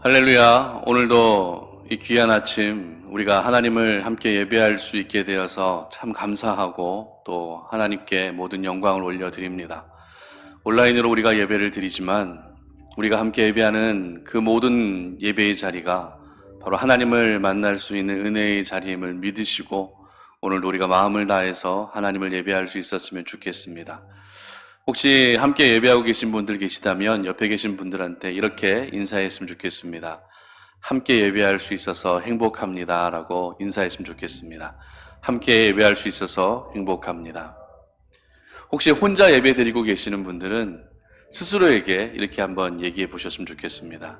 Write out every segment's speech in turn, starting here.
할렐루야. 오늘도 이 귀한 아침 우리가 하나님을 함께 예배할 수 있게 되어서 참 감사하고 또 하나님께 모든 영광을 올려드립니다. 온라인으로 우리가 예배를 드리지만 우리가 함께 예배하는 그 모든 예배의 자리가 바로 하나님을 만날 수 있는 은혜의 자리임을 믿으시고 오늘도 우리가 마음을 다해서 하나님을 예배할 수 있었으면 좋겠습니다. 혹시 함께 예배하고 계신 분들 계시다면 옆에 계신 분들한테 이렇게 인사했으면 좋겠습니다. 함께 예배할 수 있어서 행복합니다 라고 인사했으면 좋겠습니다. 함께 예배할 수 있어서 행복합니다. 혹시 혼자 예배 드리고 계시는 분들은 스스로에게 이렇게 한번 얘기해 보셨으면 좋겠습니다.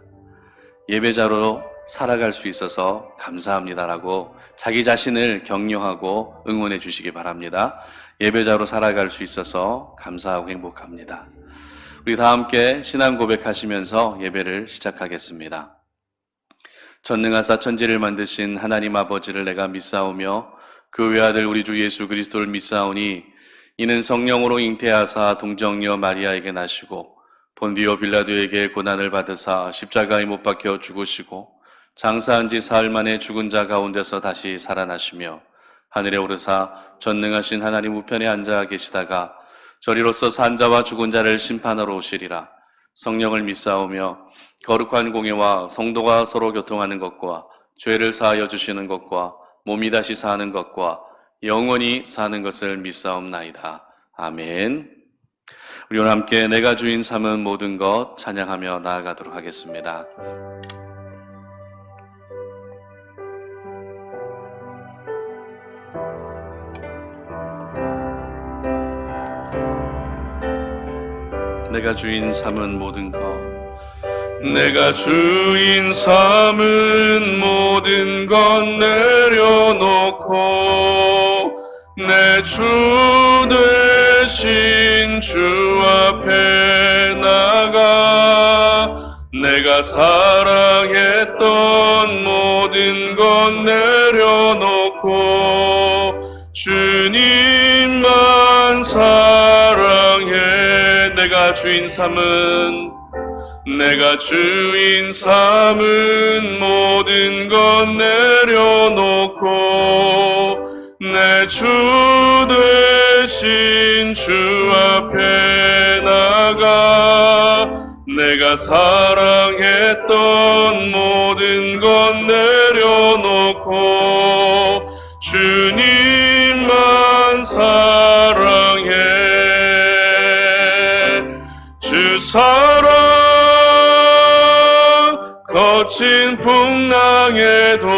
예배자로 살아갈 수 있어서 감사합니다라고 자기 자신을 격려하고 응원해 주시기 바랍니다. 예배자로 살아갈 수 있어서 감사하고 행복합니다. 우리 다 함께 신앙 고백하시면서 예배를 시작하겠습니다. 전능하사 천지를 만드신 하나님 아버지를 내가 믿사오며 그 외아들 우리 주 예수 그리스도를 믿사오니 이는 성령으로 잉태하사 동정녀 마리아에게 나시고 본디오 빌라도에게 고난을 받으사 십자가에 못 박혀 죽으시고 장사한 지 사흘 만에 죽은 자 가운데서 다시 살아나시며 하늘에 오르사 전능하신 하나님 우편에 앉아 계시다가 저리로서 산 자와 죽은 자를 심판하러 오시리라. 성령을 믿사오며 거룩한 공예와 성도가 서로 교통하는 것과 죄를 사하여 주시는 것과 몸이 다시 사는 것과 영원히 사는 것을 믿사옵나이다. 아멘. 우리 오늘 함께 내가 주인 삼은 모든 것 찬양하며 나아가도록 하겠습니다. 내가 주인 삼은 모든 것 내가 주인 삼은 모든 것 내려놓고 내 주 되신 주 앞에 나가 내가 사랑했던 모든 것 내려놓고 주님만 사랑해 내가 주인 삼은 모든 것 내려놓고 내 주 되신 주 앞에 나가 내가 사랑했던 모든 것 내려놓고 주님만 사랑해 주 사랑 거친 풍랑에도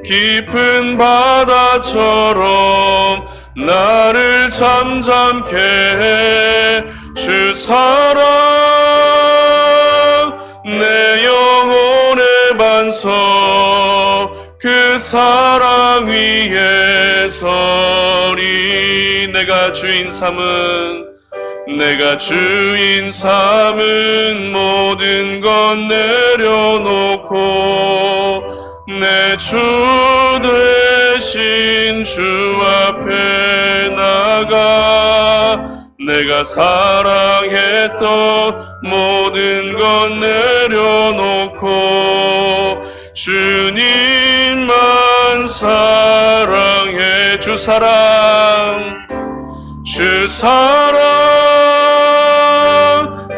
깊은 바다처럼 나를 잠잠케 해 주 사랑 내 영혼의 반석 그 사랑 위에 서리 내가 주인 삼은 모든 것 내려놓고 내 주 되신 주 앞에 나가 내가 사랑했던 모든 것 내려놓고 주님만 사랑해 주 사랑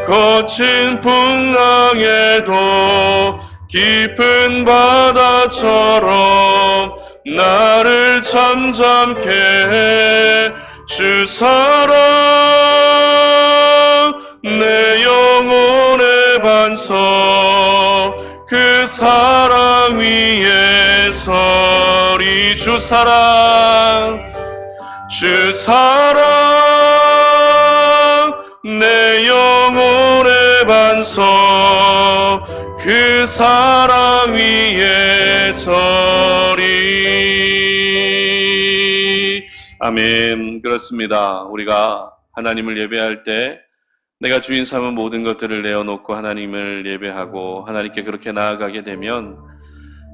거친 풍랑에도 깊은 바다처럼 나를 잠잠케 해 주 사랑 내 영혼의 반석 그 사랑 위에 서리 주 사랑 내 영혼의 반석 그 사랑 위에 서리 아멘. 그렇습니다. 우리가 하나님을 예배할 때 내가 주인 삼은 모든 것들을 내어놓고 하나님을 예배하고 하나님께 그렇게 나아가게 되면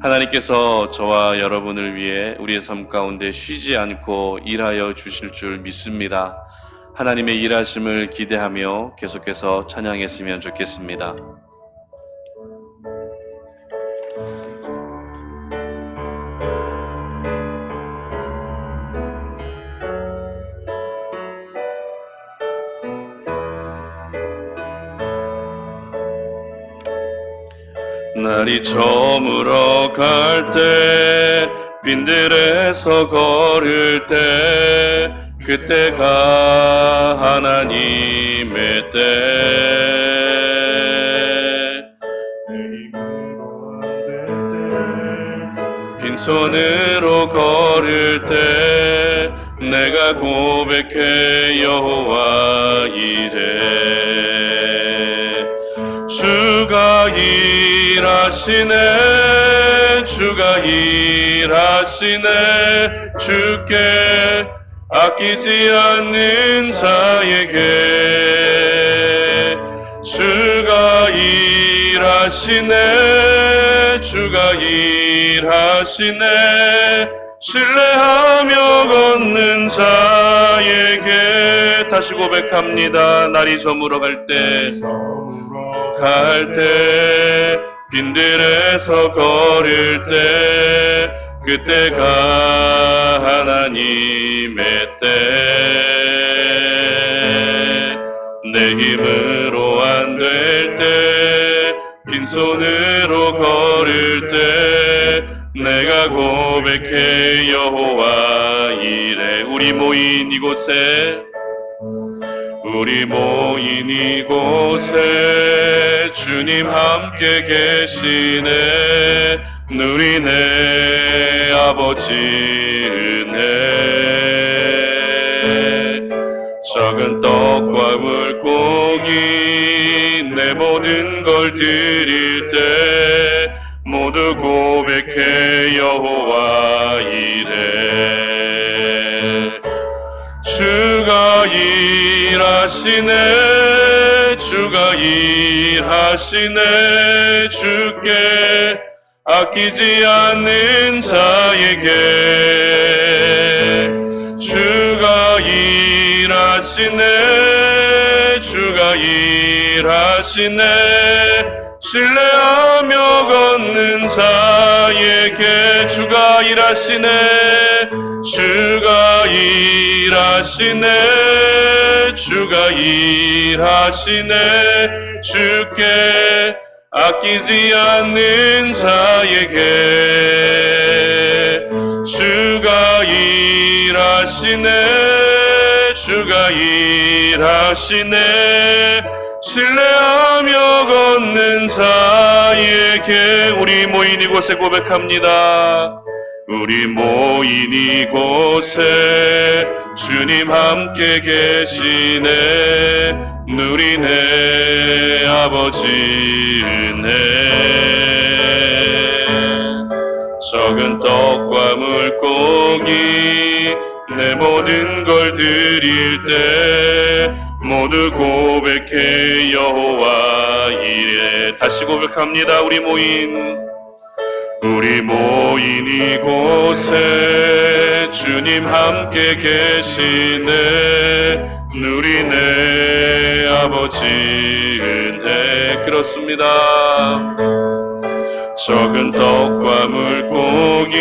하나님께서 저와 여러분을 위해 우리의 삶 가운데 쉬지 않고 일하여 주실 줄 믿습니다. 하나님의 일하심을 기대하며 계속해서 찬양했으면 좋겠습니다. 날이 저물어 갈 때 빈들에서 걸을 때 그때가 하나님의 때 빈손으로 걸을 때 내가 고백해 여호와 이래 주가 일하시네 주가 일하시네 주께 아끼지 않는 자에게 주가 일하시네 주가 일하시네 신뢰하며 걷는 자에게 다시 고백합니다. 날이 저물어 갈 때 빈들에서 걸을 때 그때가 하나님의 때 내 힘으로 안 될 때 빈손으로 걸을 때 내가 고백해 여호와 이래 우리 모인 이곳에 주님 함께 계시네 누리네 아버지 은혜 적은 떡과 물고기 내 모든 걸 드릴 때 모두 고백해 여호와 이래 주가 일하시네 주가 일하시네 주께 아끼지 않는 자에게 주가 일하시네 주가 일하시네 신뢰하며 걷는 자에게 주가 일하시네 주가 일하시네 주가 일하시네 주께 아끼지 않는 자에게 주가 일하시네 주가 일하시네 신뢰하며 걷는 자에게 우리 모인 이곳에 고백합니다. 우리 모인 이곳에 주님 함께 계시네 누리네 아버지 은혜 적은 떡과 물고기 내 모든 걸 드릴 때 모두 고백해 여호와 이래 다시 고백합니다. 우리 모인 이곳에 주님 함께 계시네 누리네 아버지 은혜 그렇습니다. 적은 떡과 물고기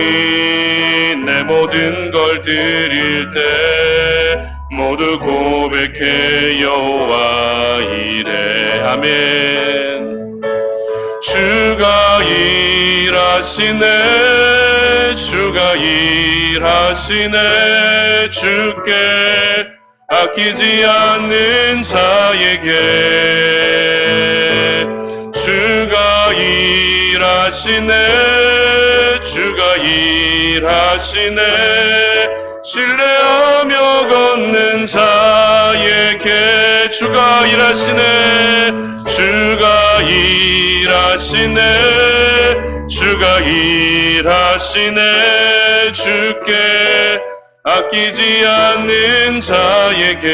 내 모든 걸 드릴 때 모두 고백해 여호와 이래 아멘. 주가 일하시네 주가 일하시네 주께 아끼지 않는 자에게 주가 일하시네 주가 일하시네 신뢰하며 걷는 자에게 주가 일하시네 주가 일하시네 주가 일하시네 주께 아끼지 않는 자에게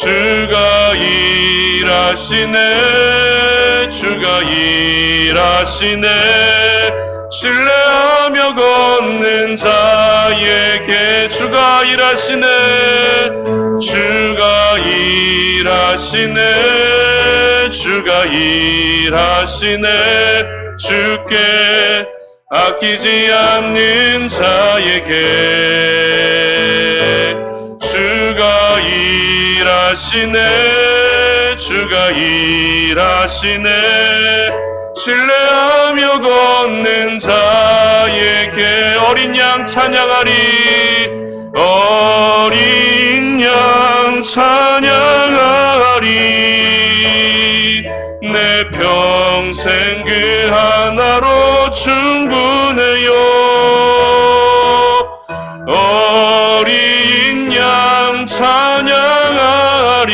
주가 일하시네 주가 일하시네 신뢰하며 걷는 자에게 주가 일하시네 주가 일하시네 주가 일하시네 주께 아끼지 않는 자에게 주가 일하시네 주가 일하시네. 신뢰하며 걷는 자에게 어린 양 찬양하리. 어린 양 찬양하리. 내 평생 그 하나로 충분해요. 어린 양 찬양하리.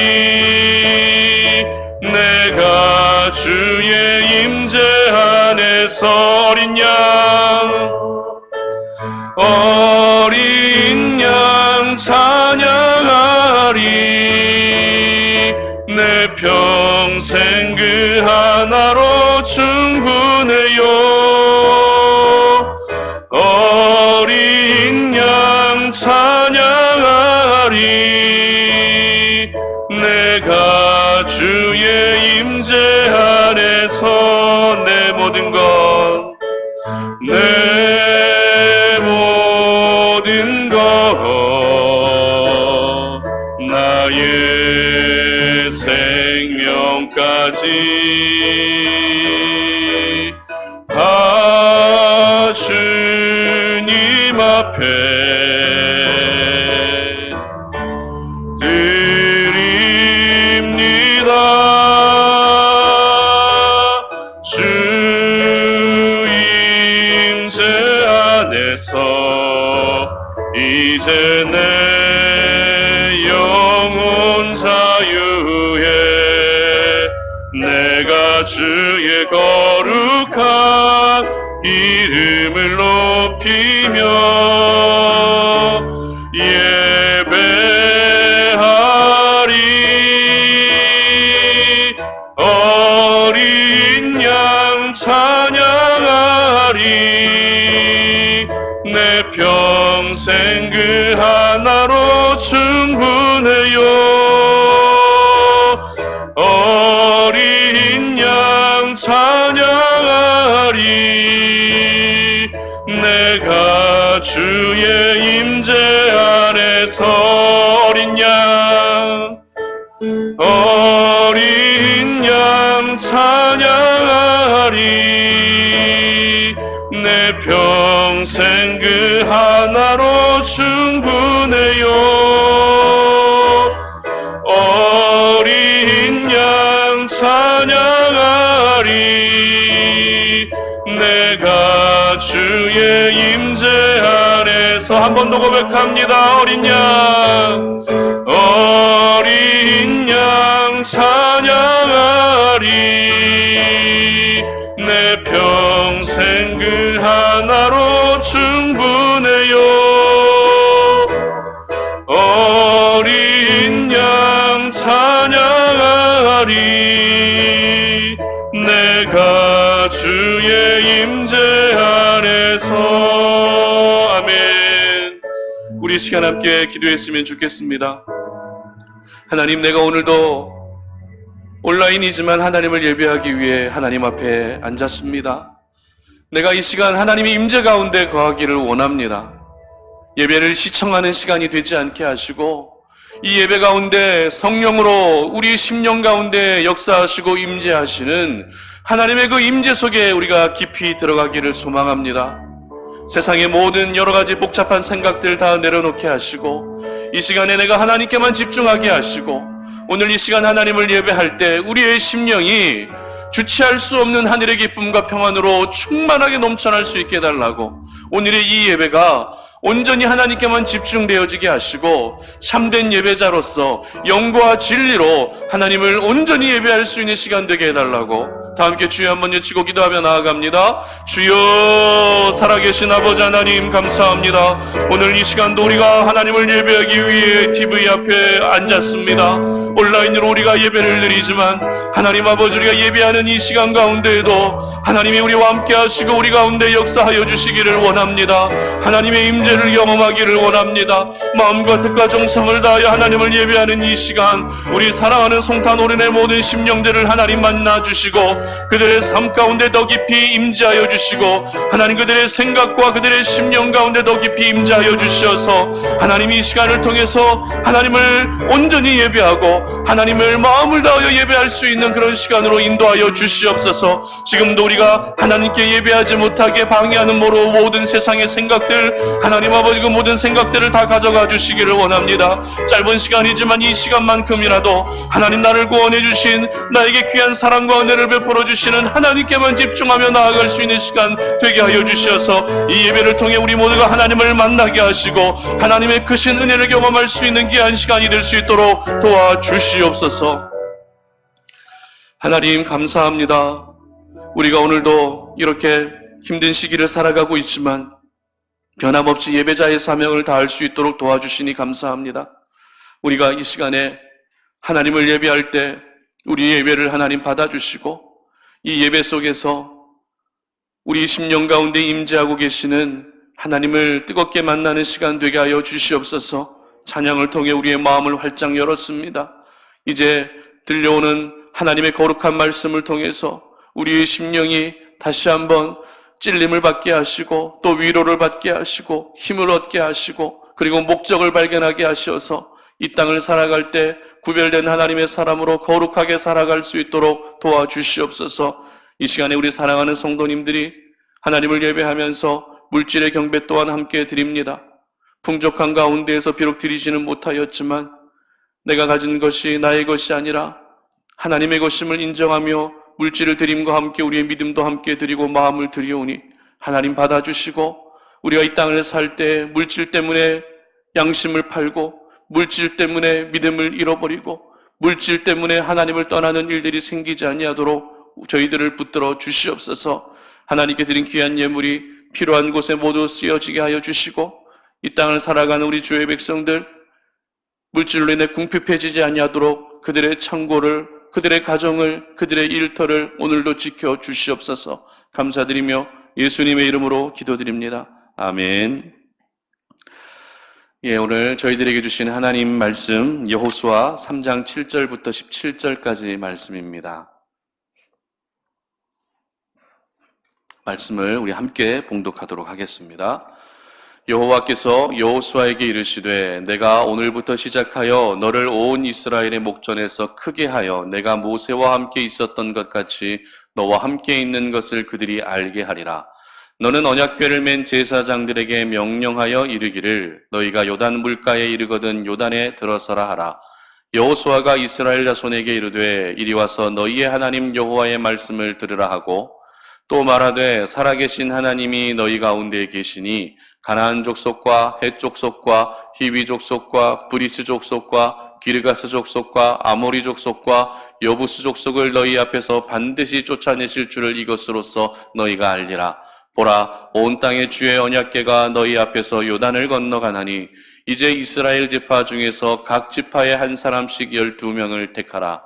내가 주의 임재 안에서 어린 양 찬양하리. 내 평생 그 하나로 충분해요. 어린 양 찬양하리. 내가 주의 임재 안에서 내 모든 것 나의 생명까지 다 주님 앞에 드립니다. 주 임재 안에서 이제 내 영혼 자유해. 내가 주의 거룩한 이름을 높이며 예배하리. 어린 양 찬양하리. 내 평생 그 하나로 충분해요. 어린 양 찬양하리. 내가 주의 임재 안에서 어린 양 찬양하리. 내 평생 그 하나로 충분해요. 어린 양 찬양하리. 내가 주의 임재 안에서 한 번 더 고백합니다. 어린 양 찬양하리. 내 평생 그 하나로 충분해요. 어린 양 찬양하리. 내가 주의 임재 안에서. 아멘. 우리 시간 함께 기도했으면 좋겠습니다. 하나님, 내가 오늘도 온라인이지만 하나님을 예배하기 위해 하나님 앞에 앉았습니다. 내가 이 시간 하나님의 임재 가운데 거하기를 원합니다. 예배를 시청하는 시간이 되지 않게 하시고 이 예배 가운데 성령으로 우리 심령 가운데 역사하시고 임재하시는 하나님의 그 임재 속에 우리가 깊이 들어가기를 소망합니다. 세상의 모든 여러 가지 복잡한 생각들 다 내려놓게 하시고 이 시간에 내가 하나님께만 집중하게 하시고 오늘 이 시간 하나님을 예배할 때 우리의 심령이 주체할 수 없는 하늘의 기쁨과 평안으로 충만하게 넘쳐날 수 있게 해달라고, 오늘의 이 예배가 온전히 하나님께만 집중되어지게 하시고 참된 예배자로서 영과 진리로 하나님을 온전히 예배할 수 있는 시간 되게 해달라고 다 함께 주여 한번 외치고 기도하며 나아갑니다. 주여, 살아계신 아버지 하나님 감사합니다. 오늘 이 시간도 우리가 하나님을 예배하기 위해 TV 앞에 앉았습니다. 온라인으로 우리가 예배를 드리지만 하나님 아버지, 우리가 예배하는 이 시간 가운데에도 하나님이 우리와 함께 하시고 우리 가운데 역사하여 주시기를 원합니다. 하나님의 임재를 경험하기를 원합니다. 마음과 뜻과 정성을 다하여 하나님을 예배하는 이 시간, 우리 사랑하는 송탄 오른의 모든 심령들을 하나님 만나 주시고 그들의 삶 가운데 더 깊이 임재하여 주시고 하나님 그들의 생각과 그들의 심령 가운데 더 깊이 임재하여 주셔서 하나님 이 시간을 통해서 하나님을 온전히 예배하고 하나님을 마음을 다하여 예배할 수 있는 그런 시간으로 인도하여 주시옵소서. 지금도 우리가 하나님께 예배하지 못하게 방해하는 모든 세상의 생각들, 하나님 아버지 그 모든 생각들을 다 가져가 주시기를 원합니다. 짧은 시간이지만 이 시간만큼이라도 하나님 나를 구원해 주신, 나에게 귀한 사랑과 은혜를 베풀어 주시는 하나님께만 집중하며 나아갈 수 있는 시간 되게 하여 주셔서 이 예배를 통해 우리 모두가 하나님을 만나게 하시고 하나님의 크신 은혜를 경험할 수 있는 귀한 시간이 될 수 있도록 도와주시옵소서. 하나님 감사합니다. 우리가 오늘도 이렇게 힘든 시기를 살아가고 있지만 변함없이 예배자의 사명을 다할 수 있도록 도와주시니 감사합니다. 우리가 이 시간에 하나님을 예배할 때 우리 예배를 하나님 받아주시고 이 예배 속에서 우리 심령 가운데 임재하고 계시는 하나님을 뜨겁게 만나는 시간 되게 하여 주시옵소서. 찬양을 통해 우리의 마음을 활짝 열었습니다. 이제 들려오는 하나님의 거룩한 말씀을 통해서 우리의 심령이 다시 한번 찔림을 받게 하시고 또 위로를 받게 하시고 힘을 얻게 하시고 그리고 목적을 발견하게 하셔서 이 땅을 살아갈 때 구별된 하나님의 사람으로 거룩하게 살아갈 수 있도록 도와주시옵소서. 이 시간에 우리 사랑하는 성도님들이 하나님을 예배하면서 물질의 경배 또한 함께 드립니다. 풍족한 가운데에서 비록 드리지는 못하였지만 내가 가진 것이 나의 것이 아니라 하나님의 것임을 인정하며 물질을 드림과 함께 우리의 믿음도 함께 드리고 마음을 드리오니 하나님 받아주시고 우리가 이 땅을 살 때 물질 때문에 양심을 팔고 물질 때문에 믿음을 잃어버리고 물질 때문에 하나님을 떠나는 일들이 생기지 아니하도록 저희들을 붙들어 주시옵소서. 하나님께 드린 귀한 예물이 필요한 곳에 모두 쓰여지게 하여 주시고 이 땅을 살아가는 우리 주의 백성들 물질로 인해 궁핍해지지 아니하도록 그들의 창고를, 그들의 가정을, 그들의 일터를 오늘도 지켜 주시옵소서. 감사드리며 예수님의 이름으로 기도드립니다. 아멘. 오늘 저희들에게 주신 하나님 말씀 여호수아 3장 7절부터 17절까지 말씀입니다. 말씀을 우리 함께 봉독하도록 하겠습니다. 여호와께서 여호수아에게 이르시되 내가 오늘부터 시작하여 너를 온 이스라엘의 목전에서 크게 하여 내가 모세와 함께 있었던 것 같이 너와 함께 있는 것을 그들이 알게 하리라. 너는 언약궤를 맨 제사장들에게 명령하여 이르기를 너희가 요단 물가에 이르거든 요단에 들어서라 하라. 여호수아가 이스라엘 자손에게 이르되 이리 와서 너희의 하나님 여호와의 말씀을 들으라 하고 또 말하되 살아계신 하나님이 너희 가운데 계시니 가나안 족속과 헷 족속과 히위 족속과 브리스 족속과 기르가스 족속과 아모리 족속과 여부스 족속을 너희 앞에서 반드시 쫓아내실 줄을 이것으로써 너희가 알리라. 보라, 온 땅의 주의 언약궤가 너희 앞에서 요단을 건너가나니 이제 이스라엘 지파 중에서 각 지파에 한 사람씩 12명을 택하라.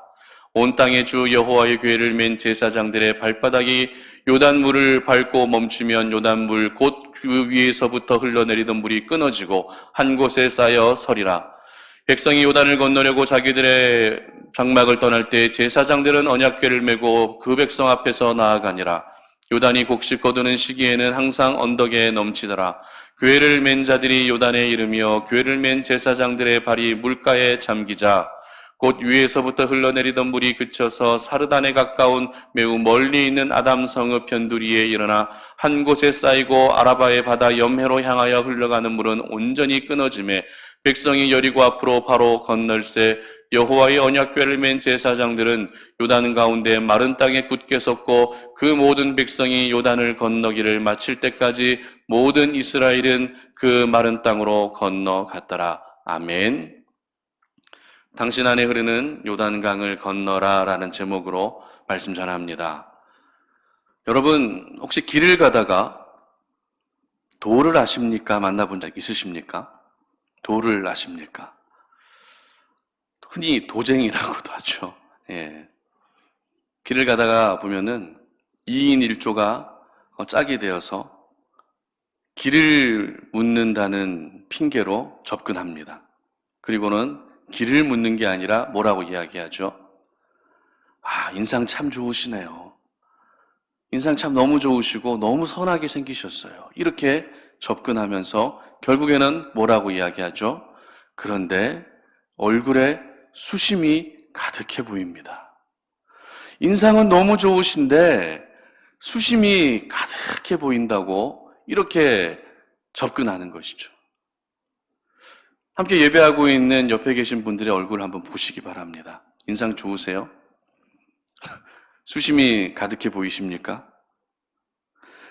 온 땅의 주 여호와의 궤를 맨 제사장들의 발바닥이 요단물을 밟고 멈추면 요단물 곧 그 위에서부터 흘러내리던 물이 끊어지고 한 곳에 쌓여 서리라. 백성이 요단을 건너려고 자기들의 장막을 떠날 때 제사장들은 언약궤를 메고 그 백성 앞에서 나아가니라. 요단이 곡식 거두는 시기에는 항상 언덕에 넘치더라. 궤를 맨 자들이 요단에 이르며 궤를 맨 제사장들의 발이 물가에 잠기자 곧 위에서부터 흘러내리던 물이 그쳐서 사르단에 가까운 매우 멀리 있는 아담 성읍 변두리에 일어나 한 곳에 쌓이고 아라바의 바다 염해로 향하여 흘러가는 물은 온전히 끊어지매 백성이 여리고 앞으로 바로 건널새 여호와의 언약궤를 맨 제사장들은 요단 가운데 마른 땅에 굳게 섰고 그 모든 백성이 요단을 건너기를 마칠 때까지 모든 이스라엘은 그 마른 땅으로 건너갔더라. 아멘. 당신 안에 흐르는 요단강을 건너라 라는 제목으로 말씀 전합니다. 여러분 혹시 길을 가다가 도를 아십니까? 만나본 적 있으십니까? 도를 아십니까? 흔히 도쟁이라고도 하죠. 길을 가다가 보면은 2인 1조가 짝이 되어서 길을 묻는다는 핑계로 접근합니다. 그리고는 길을 묻는 게 아니라 뭐라고 이야기하죠? 인상 참 좋으시네요. 인상 참 너무 좋으시고 너무 선하게 생기셨어요. 이렇게 접근하면서 결국에는 뭐라고 이야기하죠? 그런데 얼굴에 수심이 가득해 보입니다. 인상은 너무 좋으신데 수심이 가득해 보인다고 이렇게 접근하는 것이죠. 함께 예배하고 있는 옆에 계신 분들의 얼굴 한번 보시기 바랍니다. 인상 좋으세요? 수심이 가득해 보이십니까?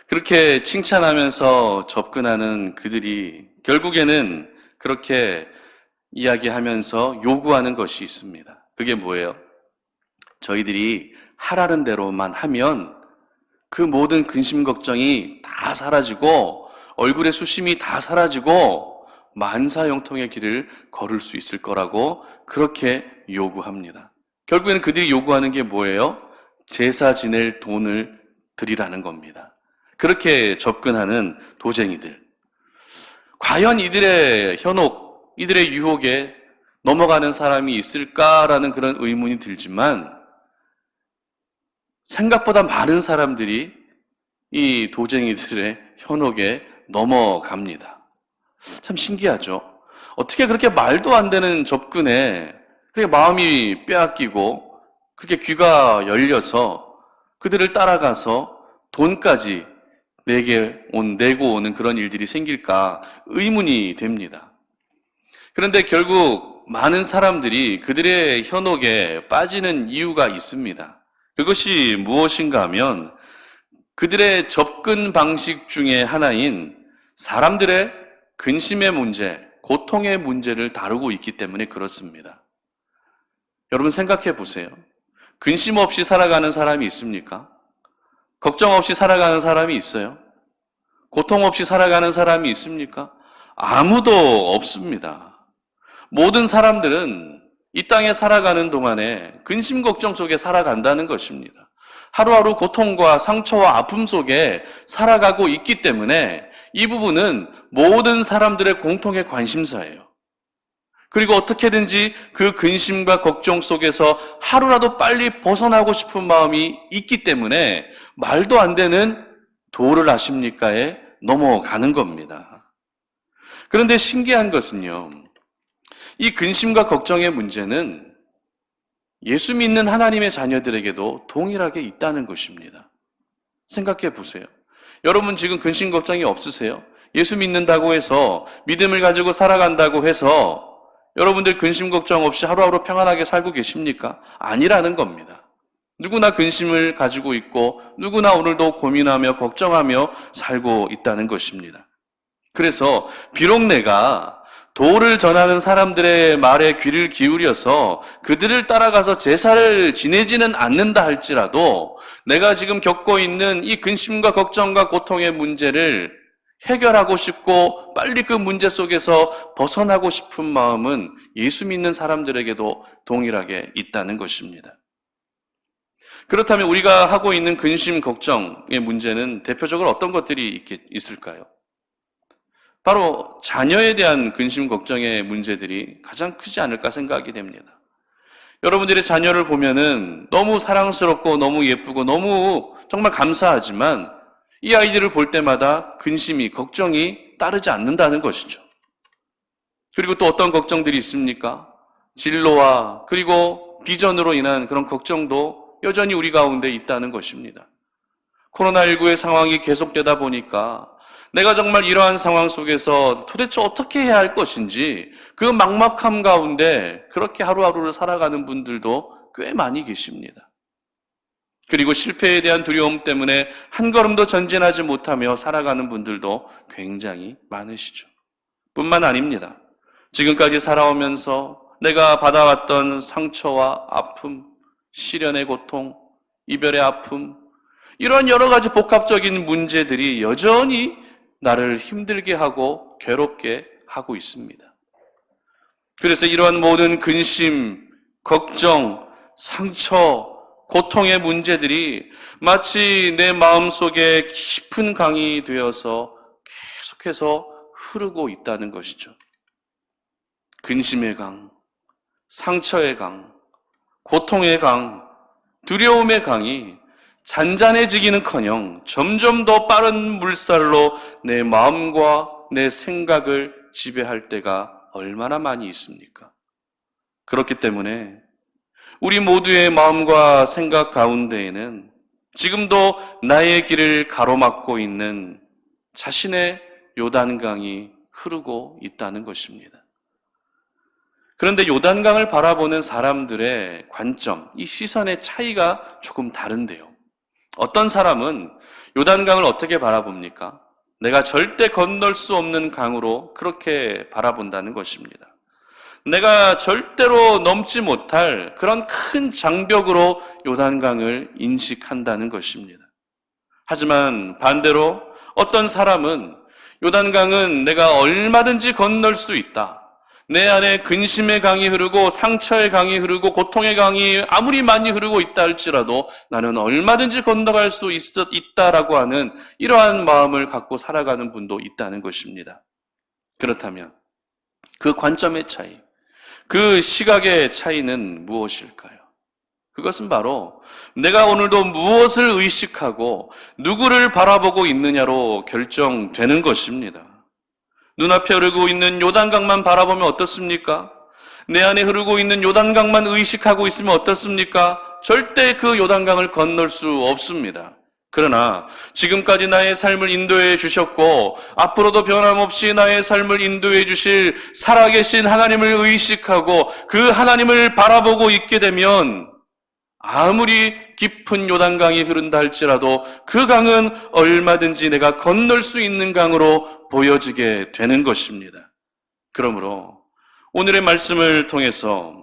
그렇게 칭찬하면서 접근하는 그들이 결국에는 그렇게 이야기하면서 요구하는 것이 있습니다. 그게 뭐예요? 저희들이 하라는 대로만 하면 그 모든 근심 걱정이 다 사라지고 얼굴의 수심이 다 사라지고 만사형통의 길을 걸을 수 있을 거라고 그렇게 요구합니다. 결국에는 그들이 요구하는 게 뭐예요? 제사 지낼 돈을 드리라는 겁니다. 그렇게 접근하는 도쟁이들. 과연 이들의 현혹, 이들의 유혹에 넘어가는 사람이 있을까라는 그런 의문이 들지만 생각보다 많은 사람들이 이 도쟁이들의 현혹에 넘어갑니다. 참 신기하죠? 어떻게 그렇게 말도 안 되는 접근에 그렇게 마음이 빼앗기고 그렇게 귀가 열려서 그들을 따라가서 돈까지 내고 오는 그런 일들이 생길까 의문이 됩니다. 그런데 결국 많은 사람들이 그들의 현혹에 빠지는 이유가 있습니다. 그것이 무엇인가 하면 그들의 접근 방식 중에 하나인 사람들의 근심의 문제, 고통의 문제를 다루고 있기 때문에 그렇습니다. 여러분 생각해 보세요. 근심 없이 살아가는 사람이 있습니까? 걱정 없이 살아가는 사람이 있어요? 고통 없이 살아가는 사람이 있습니까? 아무도 없습니다. 모든 사람들은 이 땅에 살아가는 동안에 근심 걱정 속에 살아간다는 것입니다. 하루하루 고통과 상처와 아픔 속에 살아가고 있기 때문에 이 부분은 모든 사람들의 공통의 관심사예요. 그리고 어떻게든지 그 근심과 걱정 속에서 하루라도 빨리 벗어나고 싶은 마음이 있기 때문에 말도 안 되는 도를 아십니까에 넘어가는 겁니다. 그런데 신기한 것은요, 이 근심과 걱정의 문제는 예수 믿는 하나님의 자녀들에게도 동일하게 있다는 것입니다. 생각해 보세요. 여러분 지금 근심 걱정이 없으세요? 예수 믿는다고 해서 믿음을 가지고 살아간다고 해서 여러분들 근심 걱정 없이 하루하루 평안하게 살고 계십니까? 아니라는 겁니다. 누구나 근심을 가지고 있고 누구나 오늘도 고민하며 걱정하며 살고 있다는 것입니다. 그래서 비록 내가 도를 전하는 사람들의 말에 귀를 기울여서 그들을 따라가서 제사를 지내지는 않는다 할지라도 내가 지금 겪고 있는 이 근심과 걱정과 고통의 문제를 해결하고 싶고 빨리 그 문제 속에서 벗어나고 싶은 마음은 예수 믿는 사람들에게도 동일하게 있다는 것입니다. 그렇다면 우리가 하고 있는 근심, 걱정의 문제는 대표적으로 어떤 것들이 있을까요? 바로 자녀에 대한 근심, 걱정의 문제들이 가장 크지 않을까 생각이 됩니다. 여러분들의 자녀를 보면은 너무 사랑스럽고 너무 예쁘고 너무 정말 감사하지만 이 아이들을 볼 때마다 근심이, 걱정이 따르지 않는다는 것이죠. 그리고 또 어떤 걱정들이 있습니까? 진로와 그리고 비전으로 인한 그런 걱정도 여전히 우리 가운데 있다는 것입니다. 코로나19의 상황이 계속되다 보니까 내가 정말 이러한 상황 속에서 도대체 어떻게 해야 할 것인지 그 막막함 가운데 그렇게 하루하루를 살아가는 분들도 꽤 많이 계십니다. 그리고 실패에 대한 두려움 때문에 한 걸음도 전진하지 못하며 살아가는 분들도 굉장히 많으시죠. 뿐만 아닙니다. 지금까지 살아오면서 내가 받아왔던 상처와 아픔, 시련의 고통, 이별의 아픔, 이런 여러 가지 복합적인 문제들이 여전히 나를 힘들게 하고 괴롭게 하고 있습니다. 그래서 이러한 모든 근심, 걱정, 상처, 고통의 문제들이 마치 내 마음속에 깊은 강이 되어서 계속해서 흐르고 있다는 것이죠. 근심의 강, 상처의 강, 고통의 강, 두려움의 강이 잔잔해지기는커녕 점점 더 빠른 물살로 내 마음과 내 생각을 지배할 때가 얼마나 많이 있습니까? 그렇기 때문에 우리 모두의 마음과 생각 가운데에는 지금도 나의 길을 가로막고 있는 자신의 요단강이 흐르고 있다는 것입니다. 그런데 요단강을 바라보는 사람들의 관점, 이 시선의 차이가 조금 다른데요. 어떤 사람은 요단강을 어떻게 바라봅니까? 내가 절대 건널 수 없는 강으로 그렇게 바라본다는 것입니다. 내가 절대로 넘지 못할 그런 큰 장벽으로 요단강을 인식한다는 것입니다. 하지만 반대로 어떤 사람은 요단강은 내가 얼마든지 건널 수 있다. 내 안에 근심의 강이 흐르고 상처의 강이 흐르고 고통의 강이 아무리 많이 흐르고 있다 할지라도 나는 얼마든지 건너갈 수 있다라고 하는 이러한 마음을 갖고 살아가는 분도 있다는 것입니다. 그렇다면 그 관점의 차이, 그 시각의 차이는 무엇일까요? 그것은 바로 내가 오늘도 무엇을 의식하고 누구를 바라보고 있느냐로 결정되는 것입니다. 눈앞에 흐르고 있는 요단강만 바라보면 어떻습니까? 내 안에 흐르고 있는 요단강만 의식하고 있으면 어떻습니까? 절대 그 요단강을 건널 수 없습니다. 그러나 지금까지 나의 삶을 인도해 주셨고 앞으로도 변함없이 나의 삶을 인도해 주실 살아계신 하나님을 의식하고 그 하나님을 바라보고 있게 되면 아무리 깊은 요단강이 흐른다 할지라도 그 강은 얼마든지 내가 건널 수 있는 강으로 보여지게 되는 것입니다. 그러므로 오늘의 말씀을 통해서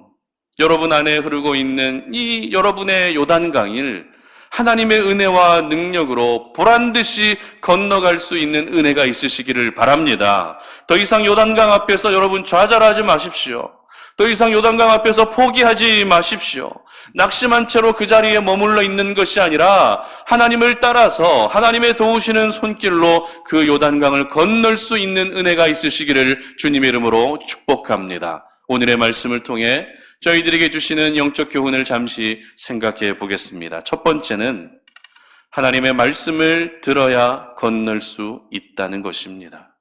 여러분 안에 흐르고 있는 이 여러분의 요단강을 하나님의 은혜와 능력으로 보란듯이 건너갈 수 있는 은혜가 있으시기를 바랍니다. 더 이상 요단강 앞에서 여러분 좌절하지 마십시오. 더 이상 요단강 앞에서 포기하지 마십시오. 낙심한 채로 그 자리에 머물러 있는 것이 아니라 하나님을 따라서 하나님의 도우시는 손길로 그 요단강을 건널 수 있는 은혜가 있으시기를 주님의 이름으로 축복합니다. 오늘의 말씀을 통해 저희들에게 주시는 영적 교훈을 잠시 생각해 보겠습니다. 첫 번째는 하나님의 말씀을 들어야 건널 수 있다는 것입니다.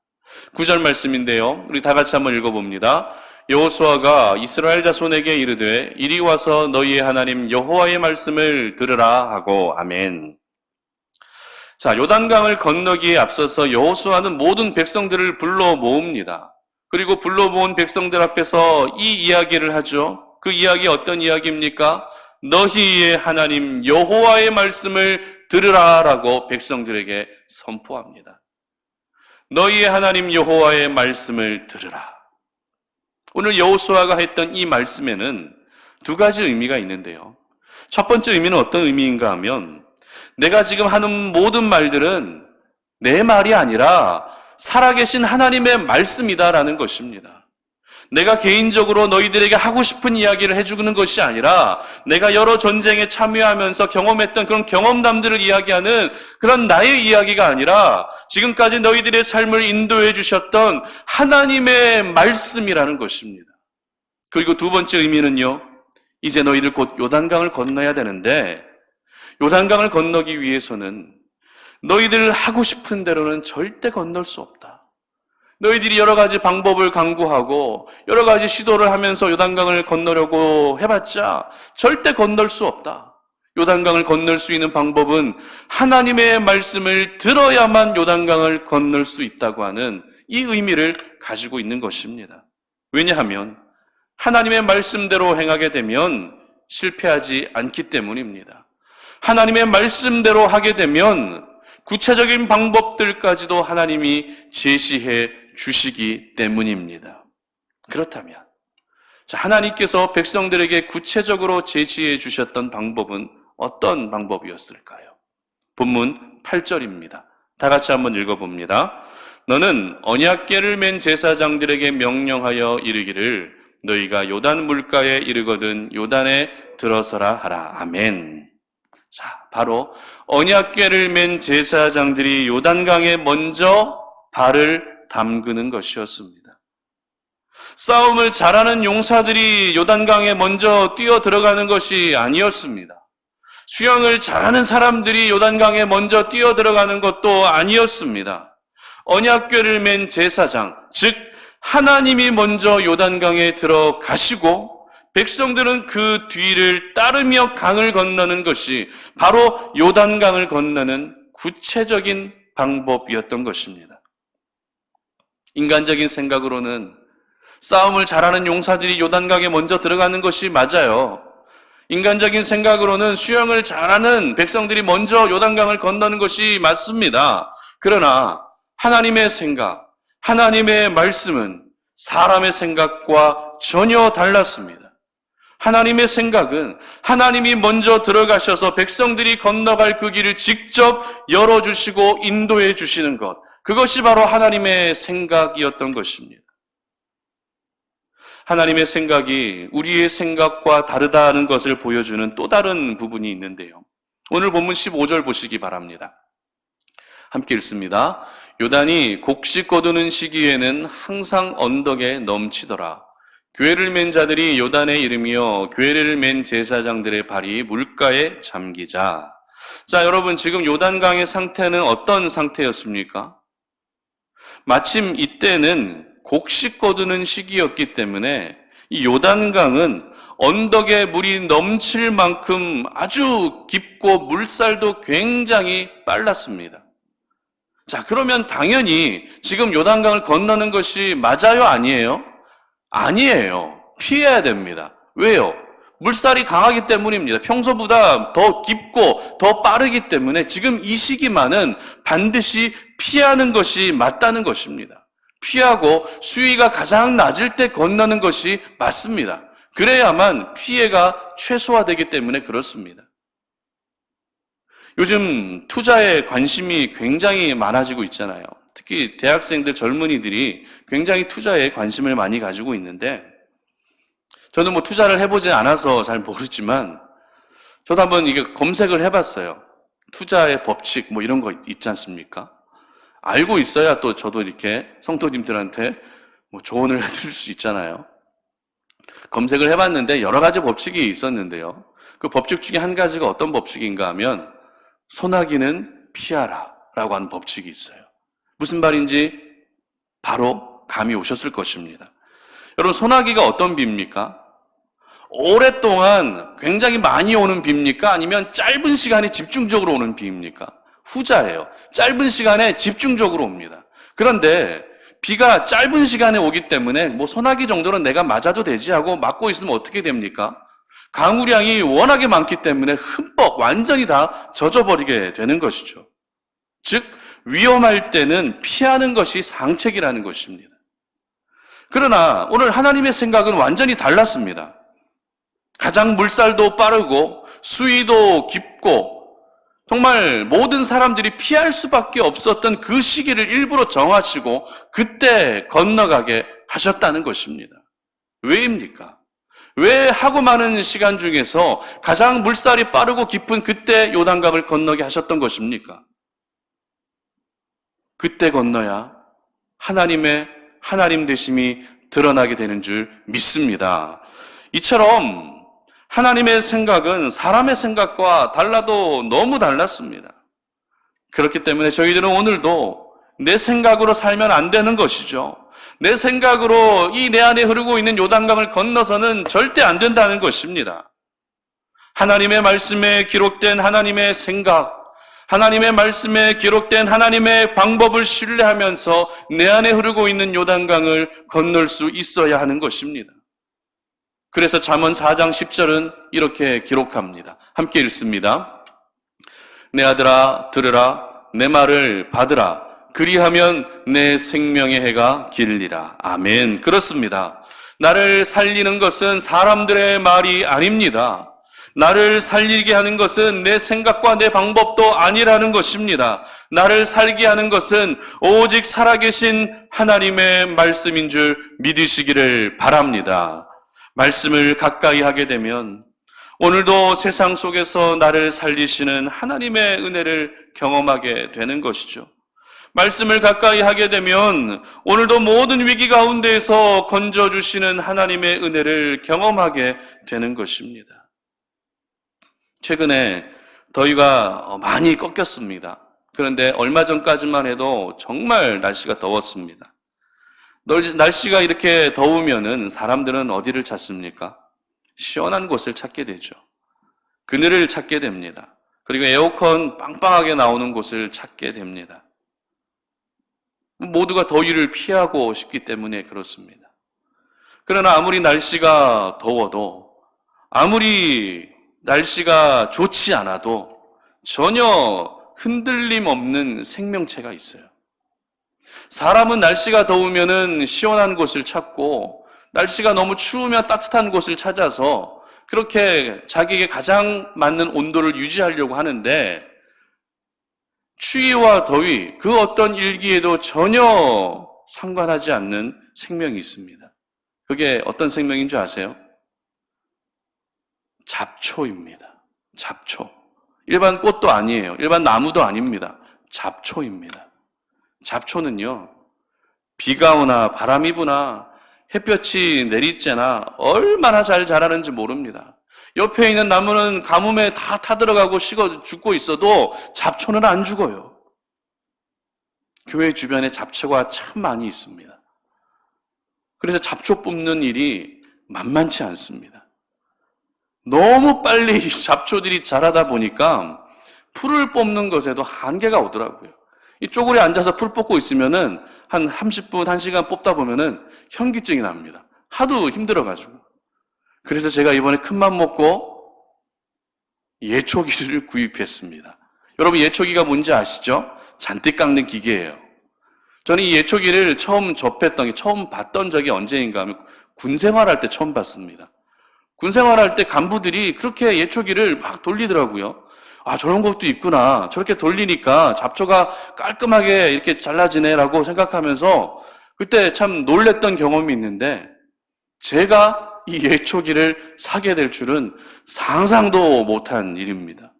9절 말씀인데요. 우리 다 같이 한번 읽어봅니다. 여호수아가 이스라엘 자손에게 이르되 이리 와서 너희의 하나님 여호와의 말씀을 들으라 하고 아멘. 자, 요단강을 건너기에 앞서서 여호수아는 모든 백성들을 불러 모읍니다. 그리고 불러 모은 백성들 앞에서 이 이야기를 하죠. 그 이야기 어떤 이야기입니까? 너희의 하나님 여호와의 말씀을 들으라라고 백성들에게 선포합니다. 너희의 하나님 여호와의 말씀을 들으라. 오늘 여호수아가 했던 이 말씀에는 두 가지 의미가 있는데요. 첫 번째 의미는 어떤 의미인가 하면 내가 지금 하는 모든 말들은 내 말이 아니라 살아계신 하나님의 말씀이다라는 것입니다. 내가 개인적으로 너희들에게 하고 싶은 이야기를 해주는 것이 아니라 내가 여러 전쟁에 참여하면서 경험했던 그런 경험담들을 이야기하는 그런 나의 이야기가 아니라 지금까지 너희들의 삶을 인도해 주셨던 하나님의 말씀이라는 것입니다. 그리고 두 번째 의미는요, 이제 너희들 곧 요단강을 건너야 되는데 요단강을 건너기 위해서는 너희들 하고 싶은 대로는 절대 건널 수 없다. 너희들이 여러 가지 방법을 강구하고 여러 가지 시도를 하면서 요단강을 건너려고 해봤자 절대 건널 수 없다. 요단강을 건널 수 있는 방법은 하나님의 말씀을 들어야만 요단강을 건널 수 있다고 하는 이 의미를 가지고 있는 것입니다. 왜냐하면 하나님의 말씀대로 행하게 되면 실패하지 않기 때문입니다. 하나님의 말씀대로 하게 되면 구체적인 방법들까지도 하나님이 제시해 주시기 때문입니다. 그렇다면 하나님께서 백성들에게 구체적으로 제시해 주셨던 방법은 어떤 방법이었을까요? 본문 8절입니다. 다 같이 한번 읽어봅니다. 너는 언약궤를 맨 제사장들에게 명령하여 이르기를 너희가 요단 물가에 이르거든 요단에 들어서라 하라. 아멘. 자, 바로 언약궤를 맨 제사장들이 요단강에 먼저 발을 담그는 것이었습니다. 싸움을 잘하는 용사들이 요단강에 먼저 뛰어 들어가는 것이 아니었습니다. 수영을 잘하는 사람들이 요단강에 먼저 뛰어들어가는 것도 아니었습니다. 언약궤를 맨 제사장, 즉 하나님이 먼저 요단강에 들어가시고 백성들은 그 뒤를 따르며 강을 건너는 것이 바로 요단강을 건너는 구체적인 방법이었던 것입니다. 인간적인 생각으로는 싸움을 잘하는 용사들이 요단강에 먼저 들어가는 것이 맞아요. 인간적인 생각으로는 수영을 잘하는 백성들이 먼저 요단강을 건너는 것이 맞습니다. 그러나 하나님의 생각, 하나님의 말씀은 사람의 생각과 전혀 달랐습니다. 하나님의 생각은 하나님이 먼저 들어가셔서 백성들이 건너갈 그 길을 직접 열어주시고 인도해 주시는 것, 그것이 바로 하나님의 생각이었던 것입니다. 하나님의 생각이 우리의 생각과 다르다는 것을 보여주는 또 다른 부분이 있는데요. 오늘 본문 15절 보시기 바랍니다. 함께 읽습니다. 요단이 곡식 거두는 시기에는 항상 언덕에 넘치더라. 궤를 맨 자들이 요단에 이르며 궤를 맨 제사장들의 발이 물가에 잠기자. 자, 여러분, 지금 요단강의 상태는 어떤 상태였습니까? 마침 이때는 곡식 거두는 시기였기 때문에 이 요단강은 언덕에 물이 넘칠 만큼 아주 깊고 물살도 굉장히 빨랐습니다. 자, 그러면 당연히 지금 요단강을 건너는 것이 맞아요? 아니에요? 아니에요. 피해야 됩니다. 왜요? 물살이 강하기 때문입니다. 평소보다 더 깊고 더 빠르기 때문에 지금 이 시기만은 반드시 피하는 것이 맞다는 것입니다. 피하고 수위가 가장 낮을 때 건너는 것이 맞습니다. 그래야만 피해가 최소화되기 때문에 그렇습니다. 요즘 투자에 관심이 굉장히 많아지고 있잖아요. 특히 대학생들, 젊은이들이 굉장히 투자에 관심을 많이 가지고 있는데, 저는 뭐 투자를 해보지 않아서 잘 모르지만 저도 한번 이게 검색을 해봤어요. 투자의 법칙 뭐 이런 거 있지 않습니까? 알고 있어야 또 저도 이렇게 성도님들한테 뭐 조언을 해드릴 수 있잖아요. 검색을 해봤는데 여러 가지 법칙이 있었는데요. 그 법칙 중에 한 가지가 어떤 법칙인가 하면 소나기는 피하라 라고 하는 법칙이 있어요. 무슨 말인지 바로 감이 오셨을 것입니다. 여러분, 소나기가 어떤 비입니까? 오랫동안 굉장히 많이 오는 비입니까? 아니면 짧은 시간에 집중적으로 오는 비입니까? 후자예요. 짧은 시간에 집중적으로 옵니다. 그런데 비가 짧은 시간에 오기 때문에 뭐 소나기 정도는 내가 맞아도 되지 하고 맞고 있으면 어떻게 됩니까? 강우량이 워낙에 많기 때문에 흠뻑 완전히 다 젖어버리게 되는 것이죠. 즉 위험할 때는 피하는 것이 상책이라는 것입니다. 그러나 오늘 하나님의 생각은 완전히 달랐습니다. 가장 물살도 빠르고 수위도 깊고 정말 모든 사람들이 피할 수밖에 없었던 그 시기를 일부러 정하시고 그때 건너가게 하셨다는 것입니다. 왜입니까? 왜 하고 많은 시간 중에서 가장 물살이 빠르고 깊은 그때 요단강을 건너게 하셨던 것입니까? 그때 건너야 하나님 되심이 드러나게 되는 줄 믿습니다. 이처럼 하나님의 생각은 사람의 생각과 달라도 너무 달랐습니다. 그렇기 때문에 저희들은 오늘도 내 생각으로 살면 안 되는 것이죠. 내 생각으로 이 내 안에 흐르고 있는 요단강을 건너서는 절대 안 된다는 것입니다. 하나님의 말씀에 기록된 하나님의 생각, 하나님의 말씀에 기록된 하나님의 방법을 신뢰하면서 내 안에 흐르고 있는 요단강을 건널 수 있어야 하는 것입니다. 그래서 잠언 4장 10절은 이렇게 기록합니다. 함께 읽습니다. 내 아들아 들으라, 내 말을 받으라, 그리하면 내 생명의 해가 길리라. 아멘. 그렇습니다. 나를 살리는 것은 사람들의 말이 아닙니다. 나를 살리게 하는 것은 내 생각과 내 방법도 아니라는 것입니다. 나를 살게 하는 것은 오직 살아계신 하나님의 말씀인 줄 믿으시기를 바랍니다. 말씀을 가까이 하게 되면 오늘도 세상 속에서 나를 살리시는 하나님의 은혜를 경험하게 되는 것이죠. 말씀을 가까이 하게 되면 오늘도 모든 위기 가운데에서 건져주시는 하나님의 은혜를 경험하게 되는 것입니다. 최근에 더위가 많이 꺾였습니다. 그런데 얼마 전까지만 해도 정말 날씨가 더웠습니다. 날씨가 이렇게 더우면은 사람들은 어디를 찾습니까? 시원한 곳을 찾게 되죠. 그늘을 찾게 됩니다. 그리고 에어컨 빵빵하게 나오는 곳을 찾게 됩니다. 모두가 더위를 피하고 싶기 때문에 그렇습니다. 그러나 아무리 날씨가 더워도, 아무리 날씨가 좋지 않아도 전혀 흔들림 없는 생명체가 있어요. 사람은 날씨가 더우면은 시원한 곳을 찾고, 날씨가 너무 추우면 따뜻한 곳을 찾아서 그렇게 자기에게 가장 맞는 온도를 유지하려고 하는데, 추위와 더위, 그 어떤 일기에도 전혀 상관하지 않는 생명이 있습니다. 그게 어떤 생명인 줄 아세요? 잡초입니다. 잡초. 일반 꽃도 아니에요. 일반 나무도 아닙니다. 잡초입니다. 잡초는요, 비가 오나 바람이 부나 햇볕이 내리쬐나 얼마나 잘 자라는지 모릅니다. 옆에 있는 나무는 가뭄에 다 타들어가고 식어 죽고 있어도 잡초는 안 죽어요. 교회 주변에 잡초가 참 많이 있습니다. 그래서 잡초 뽑는 일이 만만치 않습니다. 너무 빨리 잡초들이 자라다 보니까 풀을 뽑는 것에도 한계가 오더라고요. 이 쪼그려 앉아서 풀 뽑고 있으면은 한 30분, 1시간 뽑다 보면은 현기증이 납니다. 하도 힘들어가지고. 그래서 제가 이번에 큰맘 먹고 예초기를 구입했습니다. 여러분, 예초기가 뭔지 아시죠? 잔뜩 깎는 기계예요. 저는 이 예초기를 처음 봤던 적이 언제인가 하면 군 생활할 때 처음 봤습니다. 군 생활할 때 간부들이 그렇게 예초기를 막 돌리더라고요. 아, 저런 것도 있구나. 저렇게 돌리니까 잡초가 깔끔하게 이렇게 잘라지네라고 생각하면서 그때 참 놀랬던 경험이 있는데, 제가 이 예초기를 사게 될 줄은 상상도 못한 일입니다.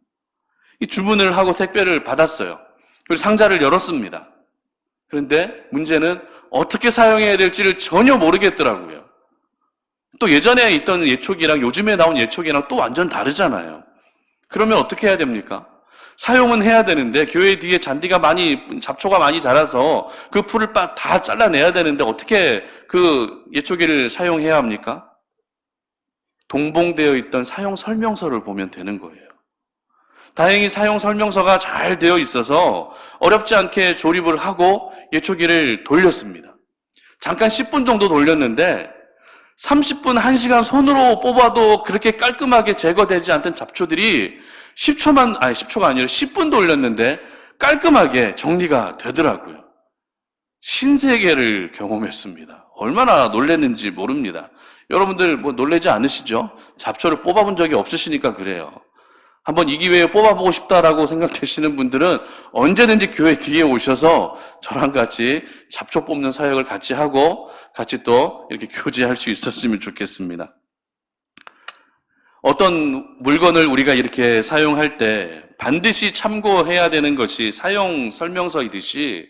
이 주문을 하고 택배를 받았어요. 그리고 상자를 열었습니다. 그런데 문제는 어떻게 사용해야 될지를 전혀 모르겠더라고요. 또 예전에 있던 예초기랑 요즘에 나온 예초기랑 또 완전 다르잖아요. 그러면 어떻게 해야 됩니까? 사용은 해야 되는데 교회 뒤에 잡초가 많이 자라서 그 풀을 다 잘라내야 되는데 어떻게 그 예초기를 사용해야 합니까? 동봉되어 있던 사용 설명서를 보면 되는 거예요. 다행히 사용 설명서가 잘 되어 있어서 어렵지 않게 조립을 하고 예초기를 돌렸습니다. 잠깐 10분 정도 돌렸는데 30분, 1시간 손으로 뽑아도 그렇게 깔끔하게 제거되지 않던 잡초들이 10초가 아니라 10분 돌렸는데 깔끔하게 정리가 되더라고요. 신세계를 경험했습니다. 얼마나 놀랐는지 모릅니다. 여러분들 놀라지 않으시죠? 잡초를 뽑아본 적이 없으시니까 그래요. 한번 이 기회에 뽑아보고 싶다라고 생각되시는 분들은 언제든지 교회 뒤에 오셔서 저랑 같이 잡초 뽑는 사역을 같이 하고 같이 또 이렇게 교제할 수 있었으면 좋겠습니다. 어떤 물건을 우리가 이렇게 사용할 때 반드시 참고해야 되는 것이 사용 설명서이듯이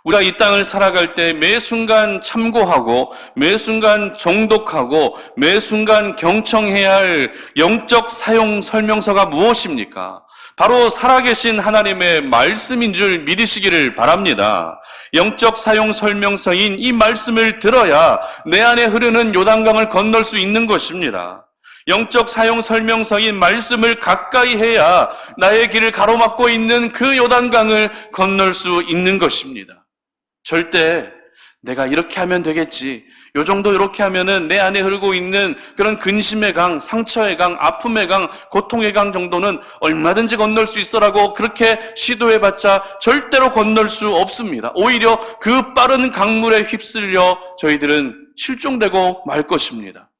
우리가 이 땅을 살아갈 때 매 순간 참고하고 매 순간 정독하고 매 순간 경청해야 할 영적 사용 설명서가 무엇입니까? 바로 살아계신 하나님의 말씀인 줄 믿으시기를 바랍니다. 영적 사용 설명서인 이 말씀을 들어야 내 안에 흐르는 요단강을 건널 수 있는 것입니다. 영적 사용 설명서인 말씀을 가까이 해야 나의 길을 가로막고 있는 그 요단강을 건널 수 있는 것입니다. 절대 내가 이렇게 하면 되겠지, 요 정도 이렇게 하면은 내 안에 흐르고 있는 그런 근심의 강, 상처의 강, 아픔의 강, 고통의 강 정도는 얼마든지 건널 수 있어라고 그렇게 시도해봤자 절대로 건널 수 없습니다. 오히려 그 빠른 강물에 휩쓸려 저희들은 실종되고 말 것입니다.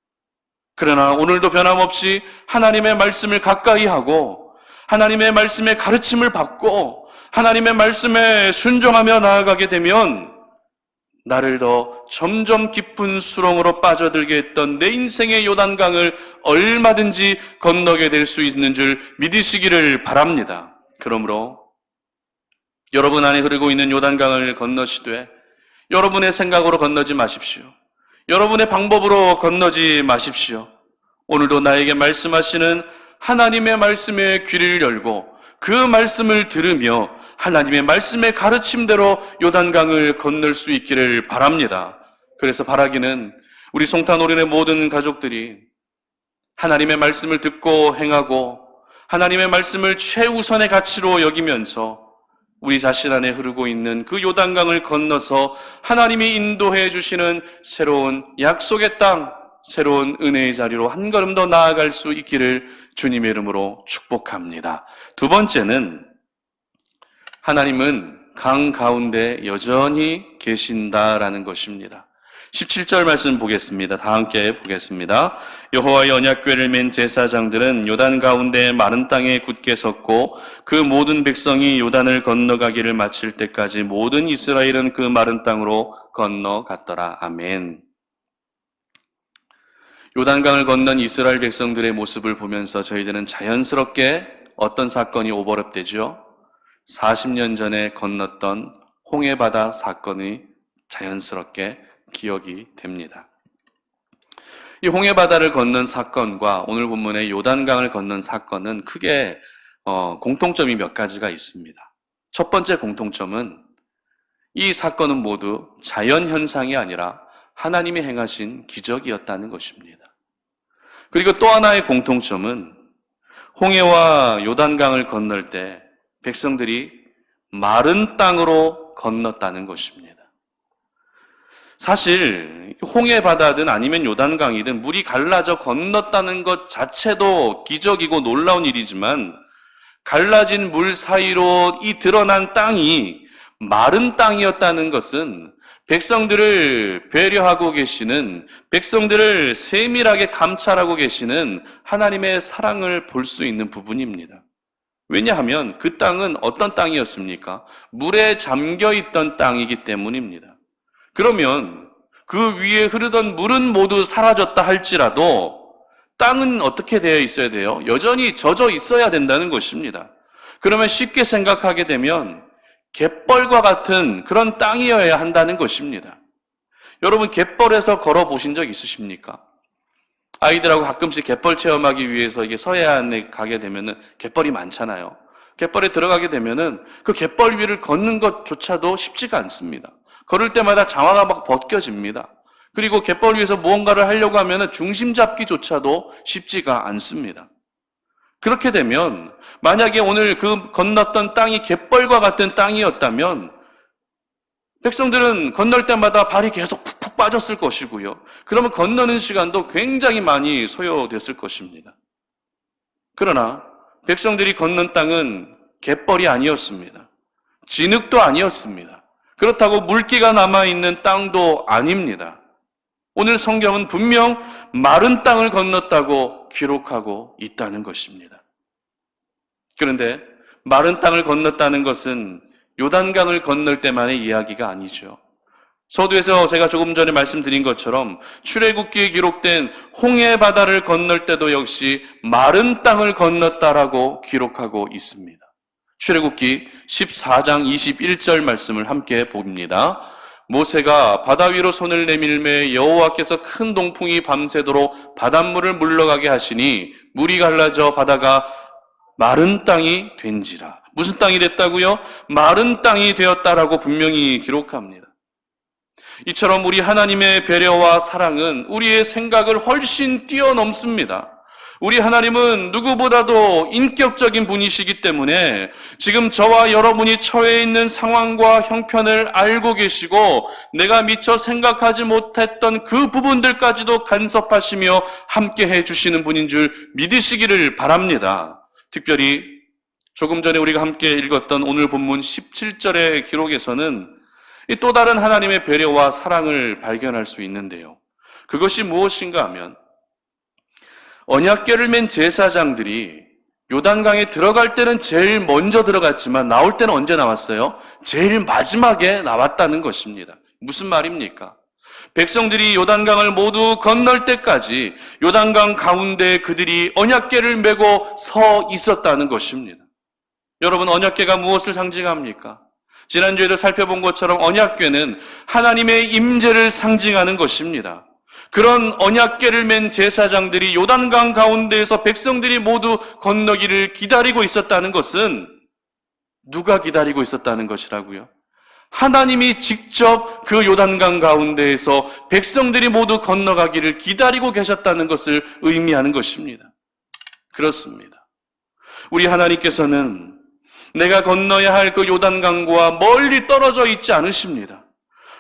그러나 오늘도 변함없이 하나님의 말씀을 가까이 하고 하나님의 말씀의 가르침을 받고 하나님의 말씀에 순종하며 나아가게 되면 나를 더 점점 깊은 수렁으로 빠져들게 했던 내 인생의 요단강을 얼마든지 건너게 될 수 있는 줄 믿으시기를 바랍니다. 그러므로 여러분 안에 흐르고 있는 요단강을 건너시되 여러분의 생각으로 건너지 마십시오. 여러분의 방법으로 건너지 마십시오. 오늘도 나에게 말씀하시는 하나님의 말씀에 귀를 열고 그 말씀을 들으며 하나님의 말씀의 가르침대로 요단강을 건널 수 있기를 바랍니다. 그래서 바라기는 우리 송탄오륜의 모든 가족들이 하나님의 말씀을 듣고 행하고 하나님의 말씀을 최우선의 가치로 여기면서 우리 자신 안에 흐르고 있는 그 요단강을 건너서 하나님이 인도해 주시는 새로운 약속의 땅, 새로운 은혜의 자리로 한 걸음 더 나아갈 수 있기를 주님의 이름으로 축복합니다. 두 번째는 하나님은 강 가운데 여전히 계신다라는 것입니다. 17절 말씀 보겠습니다. 다 함께 보겠습니다. 여호와의 언약궤를 맨 제사장들은 요단 가운데 마른 땅에 굳게 섰고 그 모든 백성이 요단을 건너가기를 마칠 때까지 모든 이스라엘은 그 마른 땅으로 건너갔더라. 아멘. 요단강을 건넌 이스라엘 백성들의 모습을 보면서 저희들은 자연스럽게 어떤 사건이 오버랩되죠? 40년 전에 건넜던 홍해바다 사건이 자연스럽게 기억이 됩니다. 이 홍해바다를 건넌 사건과 오늘 본문의 요단강을 건넌 사건은 크게 공통점이 몇 가지가 있습니다. 첫 번째 공통점은 이 사건은 모두 자연현상이 아니라 하나님이 행하신 기적이었다는 것입니다. 그리고 또 하나의 공통점은 홍해와 요단강을 건널 때 백성들이 마른 땅으로 건넜다는 것입니다. 사실 홍해바다든 아니면 요단강이든 물이 갈라져 건넜다는 것 자체도 기적이고 놀라운 일이지만 갈라진 물 사이로 이 드러난 땅이 마른 땅이었다는 것은 백성들을 배려하고 계시는, 백성들을 세밀하게 감찰하고 계시는 하나님의 사랑을 볼 수 있는 부분입니다. 왜냐하면 그 땅은 어떤 땅이었습니까? 물에 잠겨있던 땅이기 때문입니다. 그러면 그 위에 흐르던 물은 모두 사라졌다 할지라도 땅은 어떻게 되어 있어야 돼요? 여전히 젖어 있어야 된다는 것입니다. 그러면 쉽게 생각하게 되면 갯벌과 같은 그런 땅이어야 한다는 것입니다. 여러분 갯벌에서 걸어보신 적 있으십니까? 아이들하고 가끔씩 갯벌 체험하기 위해서 이게 서해안에 가게 되면은 갯벌이 많잖아요. 갯벌에 들어가게 되면은 그 갯벌 위를 걷는 것조차도 쉽지가 않습니다. 걸을 때마다 장화가 막 벗겨집니다. 그리고 갯벌 위에서 무언가를 하려고 하면은 중심 잡기조차도 쉽지가 않습니다. 그렇게 되면 만약에 오늘 그 건넜던 땅이 갯벌과 같은 땅이었다면 백성들은 건널 때마다 발이 계속 푹푹 빠졌을 것이고요. 그러면 건너는 시간도 굉장히 많이 소요됐을 것입니다. 그러나 백성들이 건넌 땅은 갯벌이 아니었습니다. 진흙도 아니었습니다. 그렇다고 물기가 남아있는 땅도 아닙니다. 오늘 성경은 분명 마른 땅을 건넜다고 기록하고 있다는 것입니다. 그런데 마른 땅을 건넜다는 것은 요단강을 건널 때만의 이야기가 아니죠. 서두에서 제가 조금 전에 말씀드린 것처럼 출애굽기에 기록된 홍해바다를 건널 때도 역시 마른 땅을 건넜다라고 기록하고 있습니다. 출애굽기 14장 21절 말씀을 함께 봅니다. 모세가 바다 위로 손을 내밀매 여호와께서 큰 동풍이 밤새도록 바닷물을 물러가게 하시니 물이 갈라져 바다가 마른 땅이 된지라. 무슨 땅이 됐다고요? 마른 땅이 되었다라고 분명히 기록합니다. 이처럼 우리 하나님의 배려와 사랑은 우리의 생각을 훨씬 뛰어넘습니다. 우리 하나님은 누구보다도 인격적인 분이시기 때문에 지금 저와 여러분이 처해 있는 상황과 형편을 알고 계시고 내가 미처 생각하지 못했던 그 부분들까지도 간섭하시며 함께 해주시는 분인 줄 믿으시기를 바랍니다. 특별히 조금 전에 우리가 함께 읽었던 오늘 본문 17절의 기록에서는 또 다른 하나님의 배려와 사랑을 발견할 수 있는데요. 그것이 무엇인가 하면 언약궤를 맨 제사장들이 요단강에 들어갈 때는 제일 먼저 들어갔지만 나올 때는 언제 나왔어요? 제일 마지막에 나왔다는 것입니다. 무슨 말입니까? 백성들이 요단강을 모두 건널 때까지 요단강 가운데 그들이 언약궤를 메고 서 있었다는 것입니다. 여러분, 언약궤가 무엇을 상징합니까? 지난주에도 살펴본 것처럼 언약궤는 하나님의 임재를 상징하는 것입니다. 그런 언약궤를 맨 제사장들이 요단강 가운데에서 백성들이 모두 건너기를 기다리고 있었다는 것은 누가 기다리고 있었다는 것이라고요? 하나님이 직접 그 요단강 가운데에서 백성들이 모두 건너가기를 기다리고 계셨다는 것을 의미하는 것입니다. 그렇습니다. 우리 하나님께서는 내가 건너야 할 그 요단강과 멀리 떨어져 있지 않으십니다.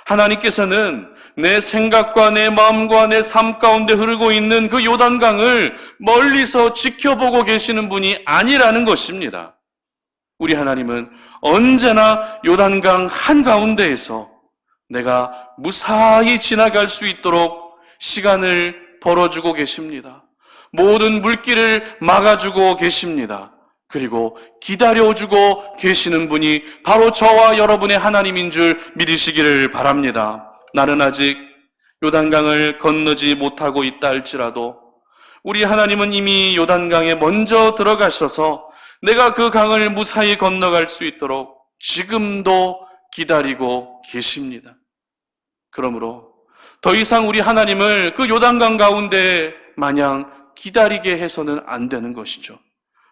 하나님께서는 내 생각과 내 마음과 내 삶 가운데 흐르고 있는 그 요단강을 멀리서 지켜보고 계시는 분이 아니라는 것입니다. 우리 하나님은 언제나 요단강 한가운데에서 내가 무사히 지나갈 수 있도록 시간을 벌어주고 계십니다. 모든 물길을 막아주고 계십니다. 그리고 기다려주고 계시는 분이 바로 저와 여러분의 하나님인 줄 믿으시기를 바랍니다. 나는 아직 요단강을 건너지 못하고 있다 할지라도 우리 하나님은 이미 요단강에 먼저 들어가셔서 내가 그 강을 무사히 건너갈 수 있도록 지금도 기다리고 계십니다. 그러므로 더 이상 우리 하나님을 그 요단강 가운데 마냥 기다리게 해서는 안 되는 것이죠.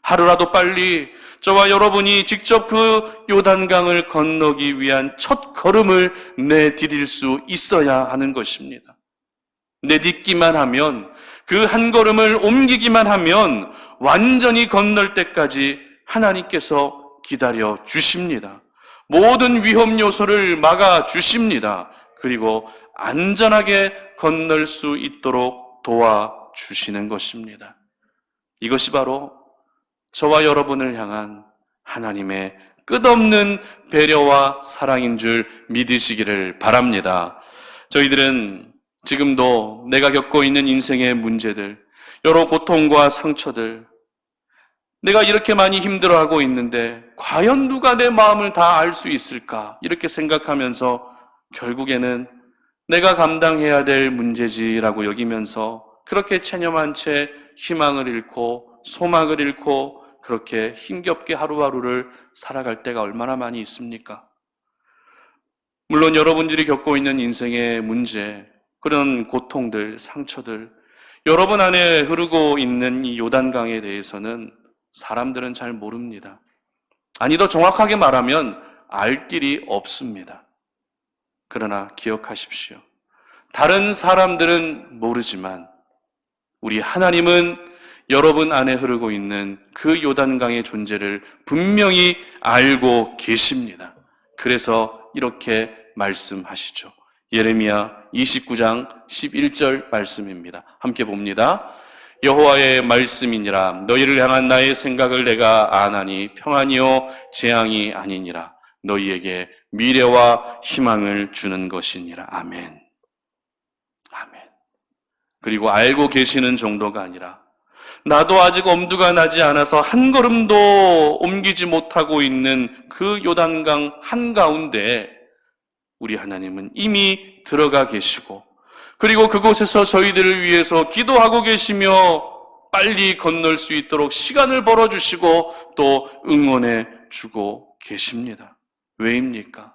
하루라도 빨리 저와 여러분이 직접 그 요단강을 건너기 위한 첫 걸음을 내디딜 수 있어야 하는 것입니다. 내딛기만 하면, 그 한 걸음을 옮기기만 하면 완전히 건널 때까지 하나님께서 기다려 주십니다. 모든 위험 요소를 막아 주십니다. 그리고 안전하게 건널 수 있도록 도와주시는 것입니다. 이것이 바로 저와 여러분을 향한 하나님의 끝없는 배려와 사랑인 줄 믿으시기를 바랍니다. 저희들은 지금도 내가 겪고 있는 인생의 문제들, 여러 고통과 상처들, 내가 이렇게 많이 힘들어하고 있는데 과연 누가 내 마음을 다 알 수 있을까? 이렇게 생각하면서 결국에는 내가 감당해야 될 문제지라고 여기면서 그렇게 체념한 채 희망을 잃고 소망을 잃고 그렇게 힘겹게 하루하루를 살아갈 때가 얼마나 많이 있습니까? 물론 여러분들이 겪고 있는 인생의 문제, 그런 고통들, 상처들, 여러분 안에 흐르고 있는 이 요단강에 대해서는 사람들은 잘 모릅니다. 아니, 더 정확하게 말하면 알 길이 없습니다. 그러나 기억하십시오. 다른 사람들은 모르지만 우리 하나님은 여러분 안에 흐르고 있는 그 요단강의 존재를 분명히 알고 계십니다. 그래서 이렇게 말씀하시죠. 예레미야 29장 11절 말씀입니다. 함께 봅니다. 여호와의 말씀이니라. 너희를 향한 나의 생각을 내가 아나니 평안이요 재앙이 아니니라. 너희에게 미래와 희망을 주는 것이니라. 아멘. 아멘. 그리고 알고 계시는 정도가 아니라 나도 아직 엄두가 나지 않아서 한 걸음도 옮기지 못하고 있는 그 요단강 한가운데 우리 하나님은 이미 들어가 계시고, 그리고 그곳에서 저희들을 위해서 기도하고 계시며 빨리 건널 수 있도록 시간을 벌어주시고 또 응원해 주고 계십니다. 왜입니까?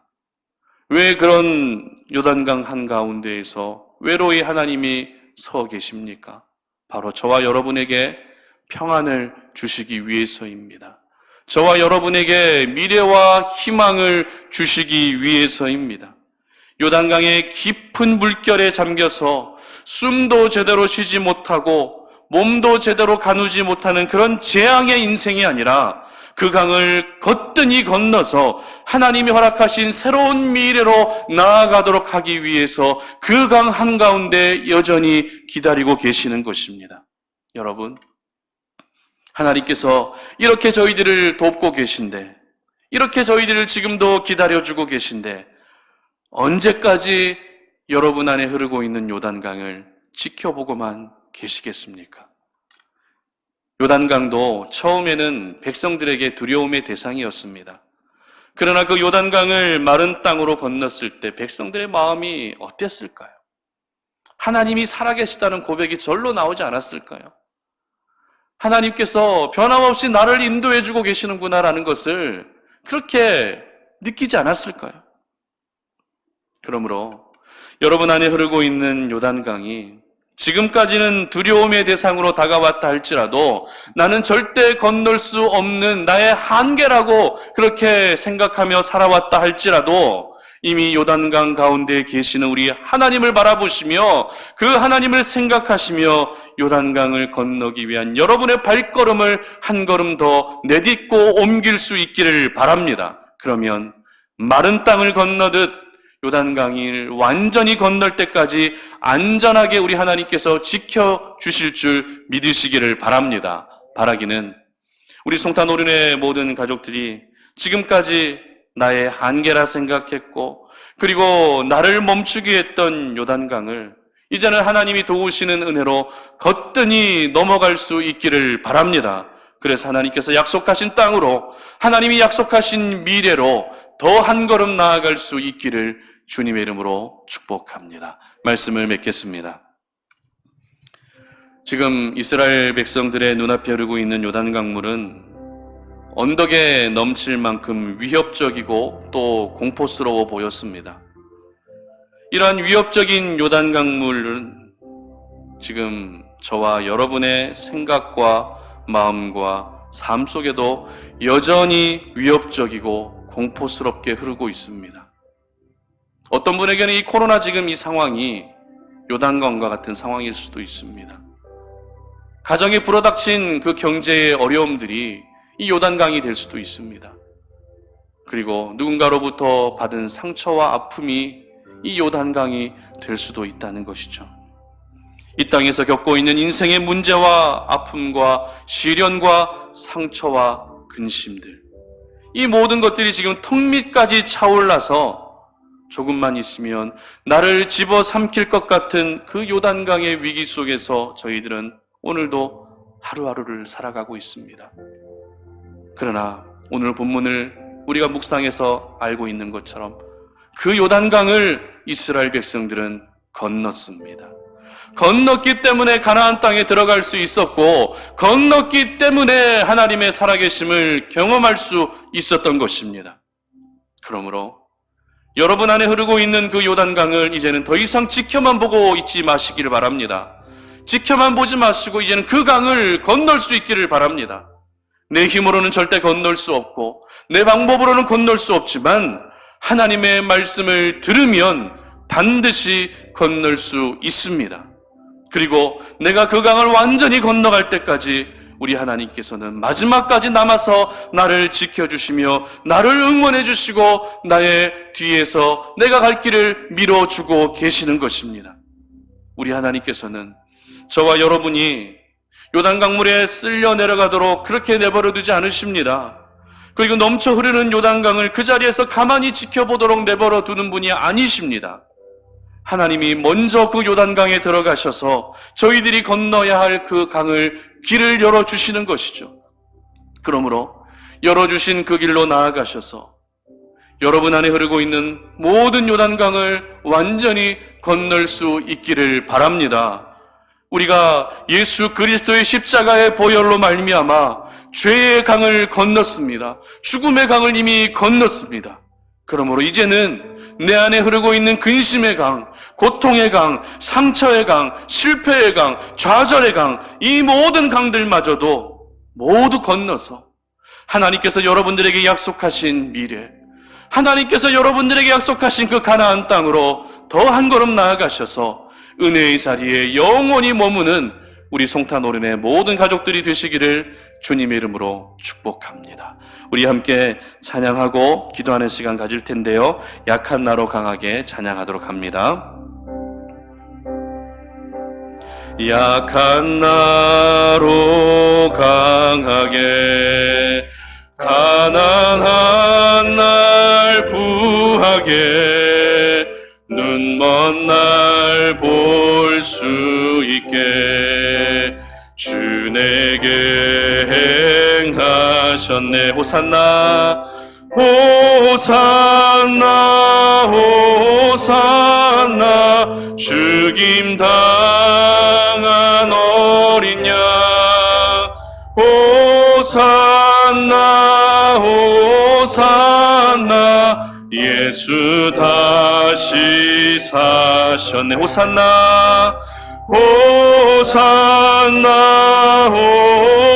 왜 그런 요단강 한가운데에서 외로이 하나님이 서 계십니까? 바로 저와 여러분에게 평안을 주시기 위해서입니다. 저와 여러분에게 미래와 희망을 주시기 위해서입니다. 요단강의 깊은 물결에 잠겨서 숨도 제대로 쉬지 못하고 몸도 제대로 가누지 못하는 그런 재앙의 인생이 아니라 그 강을 거뜬히 건너서 하나님이 허락하신 새로운 미래로 나아가도록 하기 위해서 그 강 한가운데 여전히 기다리고 계시는 것입니다. 여러분, 하나님께서 이렇게 저희들을 돕고 계신데, 이렇게 저희들을 지금도 기다려주고 계신데 언제까지 여러분 안에 흐르고 있는 요단강을 지켜보고만 계시겠습니까? 요단강도 처음에는 백성들에게 두려움의 대상이었습니다. 그러나 그 요단강을 마른 땅으로 건넜을 때 백성들의 마음이 어땠을까요? 하나님이 살아계시다는 고백이 절로 나오지 않았을까요? 하나님께서 변함없이 나를 인도해주고 계시는구나라는 것을 그렇게 느끼지 않았을까요? 그러므로 여러분 안에 흐르고 있는 요단강이 지금까지는 두려움의 대상으로 다가왔다 할지라도 나는 절대 건널 수 없는 나의 한계라고 그렇게 생각하며 살아왔다 할지라도 이미 요단강 가운데 계시는 우리 하나님을 바라보시며 그 하나님을 생각하시며 요단강을 건너기 위한 여러분의 발걸음을 한 걸음 더 내딛고 옮길 수 있기를 바랍니다. 그러면 마른 땅을 건너듯 요단강을 완전히 건널 때까지 안전하게 우리 하나님께서 지켜주실 줄 믿으시기를 바랍니다. 바라기는 우리 송탄 오륜의 모든 가족들이 지금까지 나의 한계라 생각했고 그리고 나를 멈추게 했던 요단강을 이제는 하나님이 도우시는 은혜로 거뜬히 넘어갈 수 있기를 바랍니다. 그래서 하나님께서 약속하신 땅으로 하나님이 약속하신 미래로 더 한 걸음 나아갈 수 있기를 주님의 이름으로 축복합니다. 말씀을 맺겠습니다. 지금 이스라엘 백성들의 눈앞에 흐르고 있는 요단강물은 언덕에 넘칠 만큼 위협적이고 또 공포스러워 보였습니다. 이러한 위협적인 요단강물은 지금 저와 여러분의 생각과 마음과 삶 속에도 여전히 위협적이고 공포스럽게 흐르고 있습니다. 어떤 분에게는 이 코로나 지금 이 상황이 요단강과 같은 상황일 수도 있습니다. 가정에 불어닥친 그 경제의 어려움들이 이 요단강이 될 수도 있습니다. 그리고 누군가로부터 받은 상처와 아픔이 이 요단강이 될 수도 있다는 것이죠. 이 땅에서 겪고 있는 인생의 문제와 아픔과 시련과 상처와 근심들, 이 모든 것들이 지금 턱 밑까지 차올라서 조금만 있으면 나를 집어삼킬 것 같은 그 요단강의 위기 속에서 저희들은 오늘도 하루하루를 살아가고 있습니다. 그러나 오늘 본문을 우리가 묵상해서 알고 있는 것처럼 그 요단강을 이스라엘 백성들은 건넜습니다. 건넜기 때문에 가나안 땅에 들어갈 수 있었고 건넜기 때문에 하나님의 살아계심을 경험할 수 있었던 것입니다. 그러므로 여러분 안에 흐르고 있는 그 요단강을 이제는 더 이상 지켜만 보고 있지 마시기를 바랍니다. 지켜만 보지 마시고 이제는 그 강을 건널 수 있기를 바랍니다. 내 힘으로는 절대 건널 수 없고 내 방법으로는 건널 수 없지만 하나님의 말씀을 들으면 반드시 건널 수 있습니다. 그리고 내가 그 강을 완전히 건너갈 때까지 우리 하나님께서는 마지막까지 남아서 나를 지켜주시며 나를 응원해 주시고 나의 뒤에서 내가 갈 길을 밀어주고 계시는 것입니다. 우리 하나님께서는 저와 여러분이 요단강물에 쓸려 내려가도록 그렇게 내버려 두지 않으십니다. 그리고 넘쳐 흐르는 요단강을 그 자리에서 가만히 지켜보도록 내버려 두는 분이 아니십니다. 하나님이 먼저 그 요단강에 들어가셔서 저희들이 건너야 할 그 강을 길을 열어주시는 것이죠. 그러므로 열어주신 그 길로 나아가셔서 여러분 안에 흐르고 있는 모든 요단강을 완전히 건널 수 있기를 바랍니다. 우리가 예수 그리스도의 십자가의 보혈로 말미암아 죄의 강을 건넜습니다. 죽음의 강을 이미 건넜습니다. 그러므로 이제는 내 안에 흐르고 있는 근심의 강, 고통의 강, 상처의 강, 실패의 강, 좌절의 강, 이 모든 강들마저도 모두 건너서 하나님께서 여러분들에게 약속하신 미래, 하나님께서 여러분들에게 약속하신 그 가나안 땅으로 더 한 걸음 나아가셔서 은혜의 자리에 영원히 머무는 우리 송탄오른의 모든 가족들이 되시기를 주님의 이름으로 축복합니다. 우리 함께 찬양하고 기도하는 시간 가질 텐데요. 약한 나로 강하게 찬양하도록 합니다. 약한 나로 강하게 가난한 날 부하게 눈 먼 날 볼 수 있게 주 내게 행하셨네. 호산나 호산나 호산나 죽임 당한 어린 양 호산나 호산나 예수 다시 사셨네. 호산나 호산나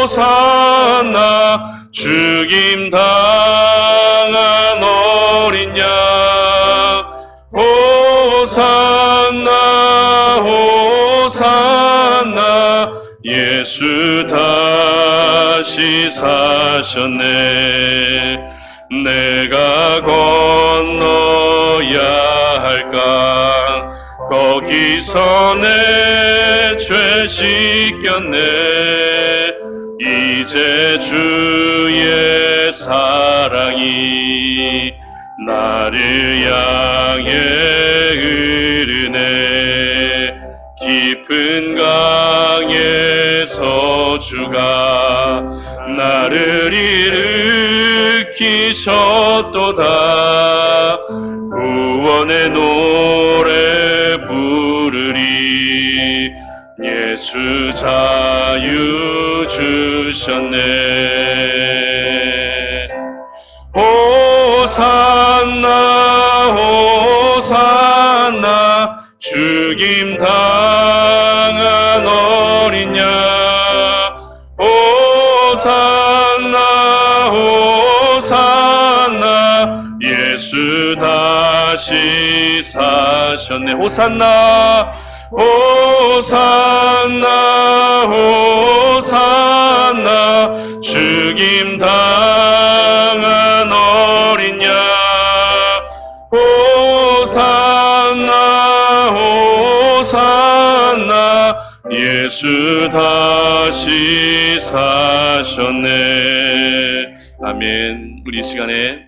호산나 죽임 당한 어린 양 호산나 호산나 예수 다시 사셨네 내가 건너야 할까 거기서 내 죄 씻겼네 이제 주의 사랑이 나를 향해 흐르네 깊은 강에서 주가 나를 일으키셨도다 구원의 노래 부르리 예수 자유 주셨네 호산나 호산나 죽임 당한 어린 양 호산나 호산나 예수 다시 사셨네 호산나 호산나 호산나 죽임 당한 어린 양 호산나 호산나 예수 다시 사셨네 아멘 우리 이 시간에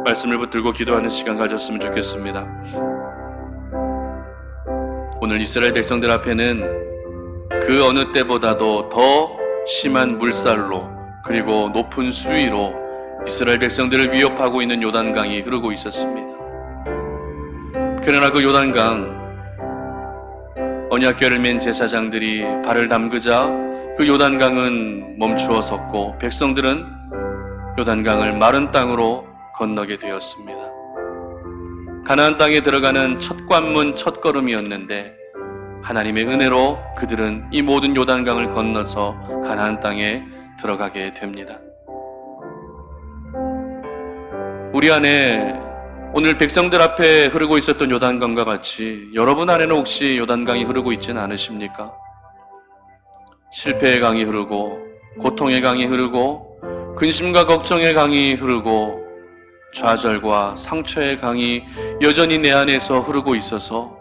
말씀을 붙들고 기도하는 시간 가졌으면 좋겠습니다 오늘 이스라엘 백성들 앞에는 그 어느 때보다도 더 심한 물살로 그리고 높은 수위로 이스라엘 백성들을 위협하고 있는 요단강이 흐르고 있었습니다. 그러나 그 요단강 언약궤를 맨 제사장들이 발을 담그자 그 요단강은 멈추어 섰고 백성들은 요단강을 마른 땅으로 건너게 되었습니다. 가나안 땅에 들어가는 첫 관문 첫 걸음이었는데 하나님의 은혜로 그들은 이 모든 요단강을 건너서 가나안 땅에 들어가게 됩니다. 우리 안에 오늘 백성들 앞에 흐르고 있었던 요단강과 같이 여러분 안에는 혹시 요단강이 흐르고 있지는 않으십니까? 실패의 강이 흐르고 고통의 강이 흐르고 근심과 걱정의 강이 흐르고 좌절과 상처의 강이 여전히 내 안에서 흐르고 있어서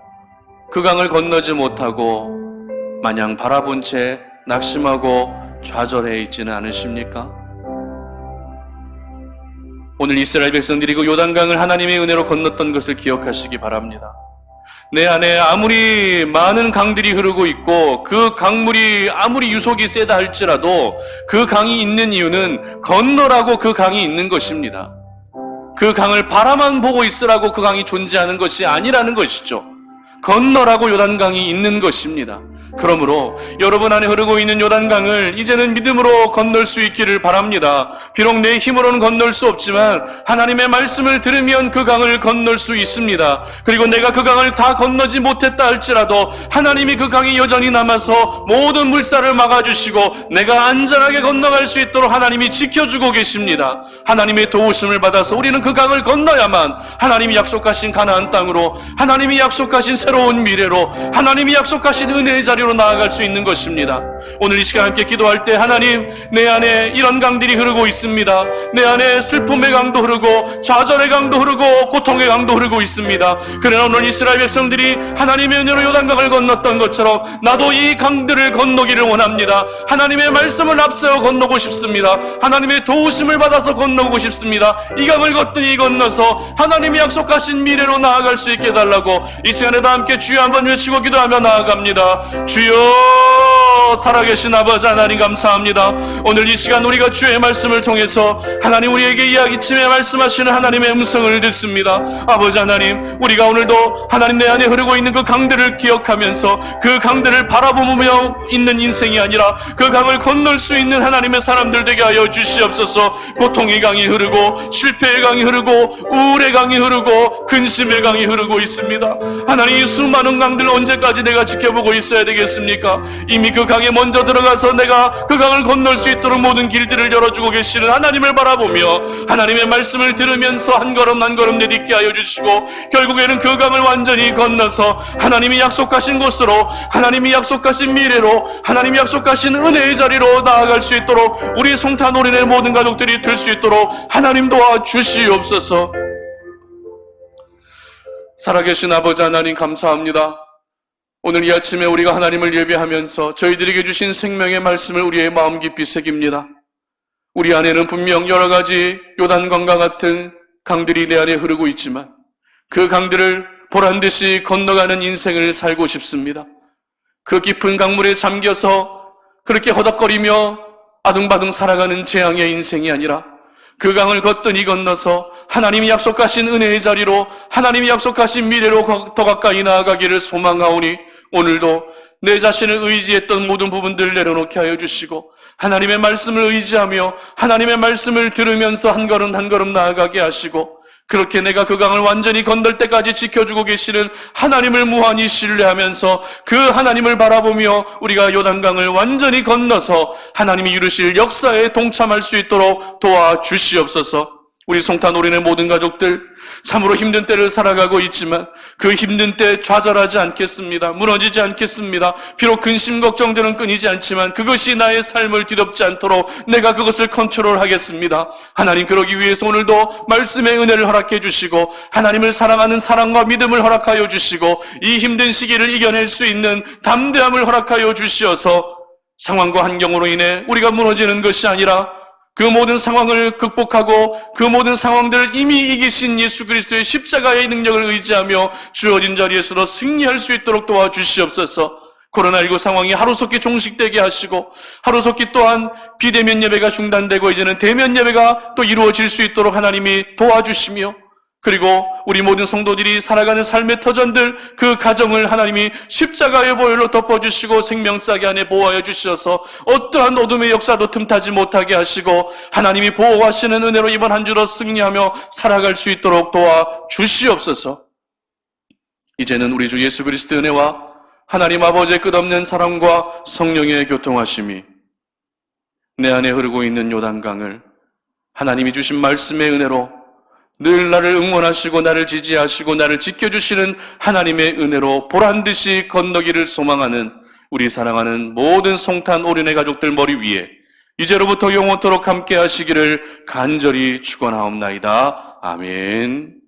그 강을 건너지 못하고 마냥 바라본 채 낙심하고 좌절해 있지는 않으십니까? 오늘 이스라엘 백성들이 그 요단강을 하나님의 은혜로 건넜던 것을 기억하시기 바랍니다. 내 안에 아무리 많은 강들이 흐르고 있고 그 강물이 아무리 유속이 세다 할지라도 그 강이 있는 이유는 건너라고 그 강이 있는 것입니다. 그 강을 바라만 보고 있으라고 그 강이 존재하는 것이 아니라는 것이죠. 건너라고 요단강이 있는 것입니다. 그러므로 여러분 안에 흐르고 있는 요단강을 이제는 믿음으로 건널 수 있기를 바랍니다. 비록 내 힘으로는 건널 수 없지만 하나님의 말씀을 들으면 그 강을 건널 수 있습니다. 그리고 내가 그 강을 다 건너지 못했다 할지라도 하나님이 그 강이 여전히 남아서 모든 물살을 막아주시고 내가 안전하게 건너갈 수 있도록 하나님이 지켜주고 계십니다. 하나님의 도우심을 받아서 우리는 그 강을 건너야만 하나님이 약속하신 가나안 땅으로 하나님이 약속하신 새로운 미래로 하나님이 약속하신 은혜의 자리로 나아갈 수 있는 것입니다. 오늘 이 시간 함께 기도할 때 하나님 내 안에 이런 강들이 흐르고 있습니다. 내 안에 슬픔의 강도 흐르고 좌절의 강도 흐르고 고통의 강도 흐르고 있습니다. 그러나 오늘 이스라엘 백성들이 하나님의 은혜로 요단강을 건넜던 것처럼 나도 이 강들을 건너기를 원합니다. 하나님의 말씀을 앞세워 건너고 싶습니다. 하나님의 도우심을 받아서 건너고 싶습니다. 이 강을 거뜬히 건너서 하나님이 약속하신 미래로 나아갈 수 있게 해달라고 이 시간에도 함께 주여 한번 외치고 기도하며 나아갑니다. 주여 주셔서 살아계신 아버지 하나님 감사합니다. 오늘 이 시간 우리가 주의 말씀을 통해서 하나님 우리에게 이야기침에 말씀하시는 하나님의 음성을 듣습니다. 아버지 하나님, 우리가 오늘도 하나님 내 안에 흐르고 있는 그 강들을 기억하면서 그 강들을 바라보며 있는 인생이 아니라 그 강을 건널 수 있는 하나님의 사람들 되게 하여 주시옵소서. 고통의 강이 흐르고 실패의 강이 흐르고 우울의 강이 흐르고 근심의 강이 흐르고 있습니다. 하나님, 이 수많은 강들 언제까지 내가 지켜보고 있어야 되겠습니까? 이미 그 강에 먼저 들어가서 내가 그 강을 건널 수 있도록 모든 길들을 열어주고 계시는 하나님을 바라보며 하나님의 말씀을 들으면서 한 걸음 한 걸음 내딛게 하여 주시고, 결국에는 그 강을 완전히 건너서 하나님이 약속하신 곳으로, 하나님이 약속하신 미래로, 하나님이 약속하신 은혜의 자리로 나아갈 수 있도록 우리 송탄 올인의 모든 가족들이 될 수 있도록 하나님 도와주시옵소서. 살아계신 아버지 하나님 감사합니다. 오늘 이 아침에 우리가 하나님을 예배하면서 저희들에게 주신 생명의 말씀을 우리의 마음 깊이 새깁니다. 우리 안에는 분명 여러 가지 요단강과 같은 강들이 내 안에 흐르고 있지만 그 강들을 보란듯이 건너가는 인생을 살고 싶습니다. 그 깊은 강물에 잠겨서 그렇게 허덕거리며 아둥바둥 살아가는 재앙의 인생이 아니라 그 강을 거뜬히 건너서 하나님이 약속하신 은혜의 자리로, 하나님이 약속하신 미래로 더 가까이 나아가기를 소망하오니, 오늘도 내 자신을 의지했던 모든 부분들을 내려놓게 하여 주시고 하나님의 말씀을 의지하며 하나님의 말씀을 들으면서 한 걸음 한 걸음 나아가게 하시고, 그렇게 내가 그 강을 완전히 건널 때까지 지켜주고 계시는 하나님을 무한히 신뢰하면서 그 하나님을 바라보며 우리가 요단강을 완전히 건너서 하나님이 이루실 역사에 동참할 수 있도록 도와주시옵소서. 우리 송탄 올인의 모든 가족들 참으로 힘든 때를 살아가고 있지만 그 힘든 때 좌절하지 않겠습니다. 무너지지 않겠습니다. 비록 근심 걱정들은 끊이지 않지만 그것이 나의 삶을 뒤덮지 않도록 내가 그것을 컨트롤하겠습니다. 하나님, 그러기 위해서 오늘도 말씀의 은혜를 허락해 주시고 하나님을 사랑하는 사랑과 믿음을 허락하여 주시고 이 힘든 시기를 이겨낼 수 있는 담대함을 허락하여 주시어서 상황과 환경으로 인해 우리가 무너지는 것이 아니라 그 모든 상황을 극복하고 그 모든 상황들을 이미 이기신 예수 그리스도의 십자가의 능력을 의지하며 주어진 자리에서도 승리할 수 있도록 도와주시옵소서. 코로나19 상황이 하루속히 종식되게 하시고 하루속히 또한 비대면 예배가 중단되고 이제는 대면 예배가 또 이루어질 수 있도록 하나님이 도와주시며, 그리고 우리 모든 성도들이 살아가는 삶의 터전들, 그 가정을 하나님이 십자가의 보혈로 덮어주시고 생명싸게 안에 보호하여 주셔서 어떠한 어둠의 역사도 틈타지 못하게 하시고 하나님이 보호하시는 은혜로 이번 한 주로 승리하며 살아갈 수 있도록 도와주시옵소서. 이제는 우리 주 예수 그리스도의 은혜와 하나님 아버지의 끝없는 사랑과 성령의 교통하심이 내 안에 흐르고 있는 요단강을 하나님이 주신 말씀의 은혜로 늘 나를 응원하시고 나를 지지하시고 나를 지켜주시는 하나님의 은혜로 보란듯이 건너기를 소망하는 우리 사랑하는 모든 송탄 올인의 가족들 머리 위에 이제로부터 영원토록 함께 하시기를 간절히 축원하옵나이다. 아멘.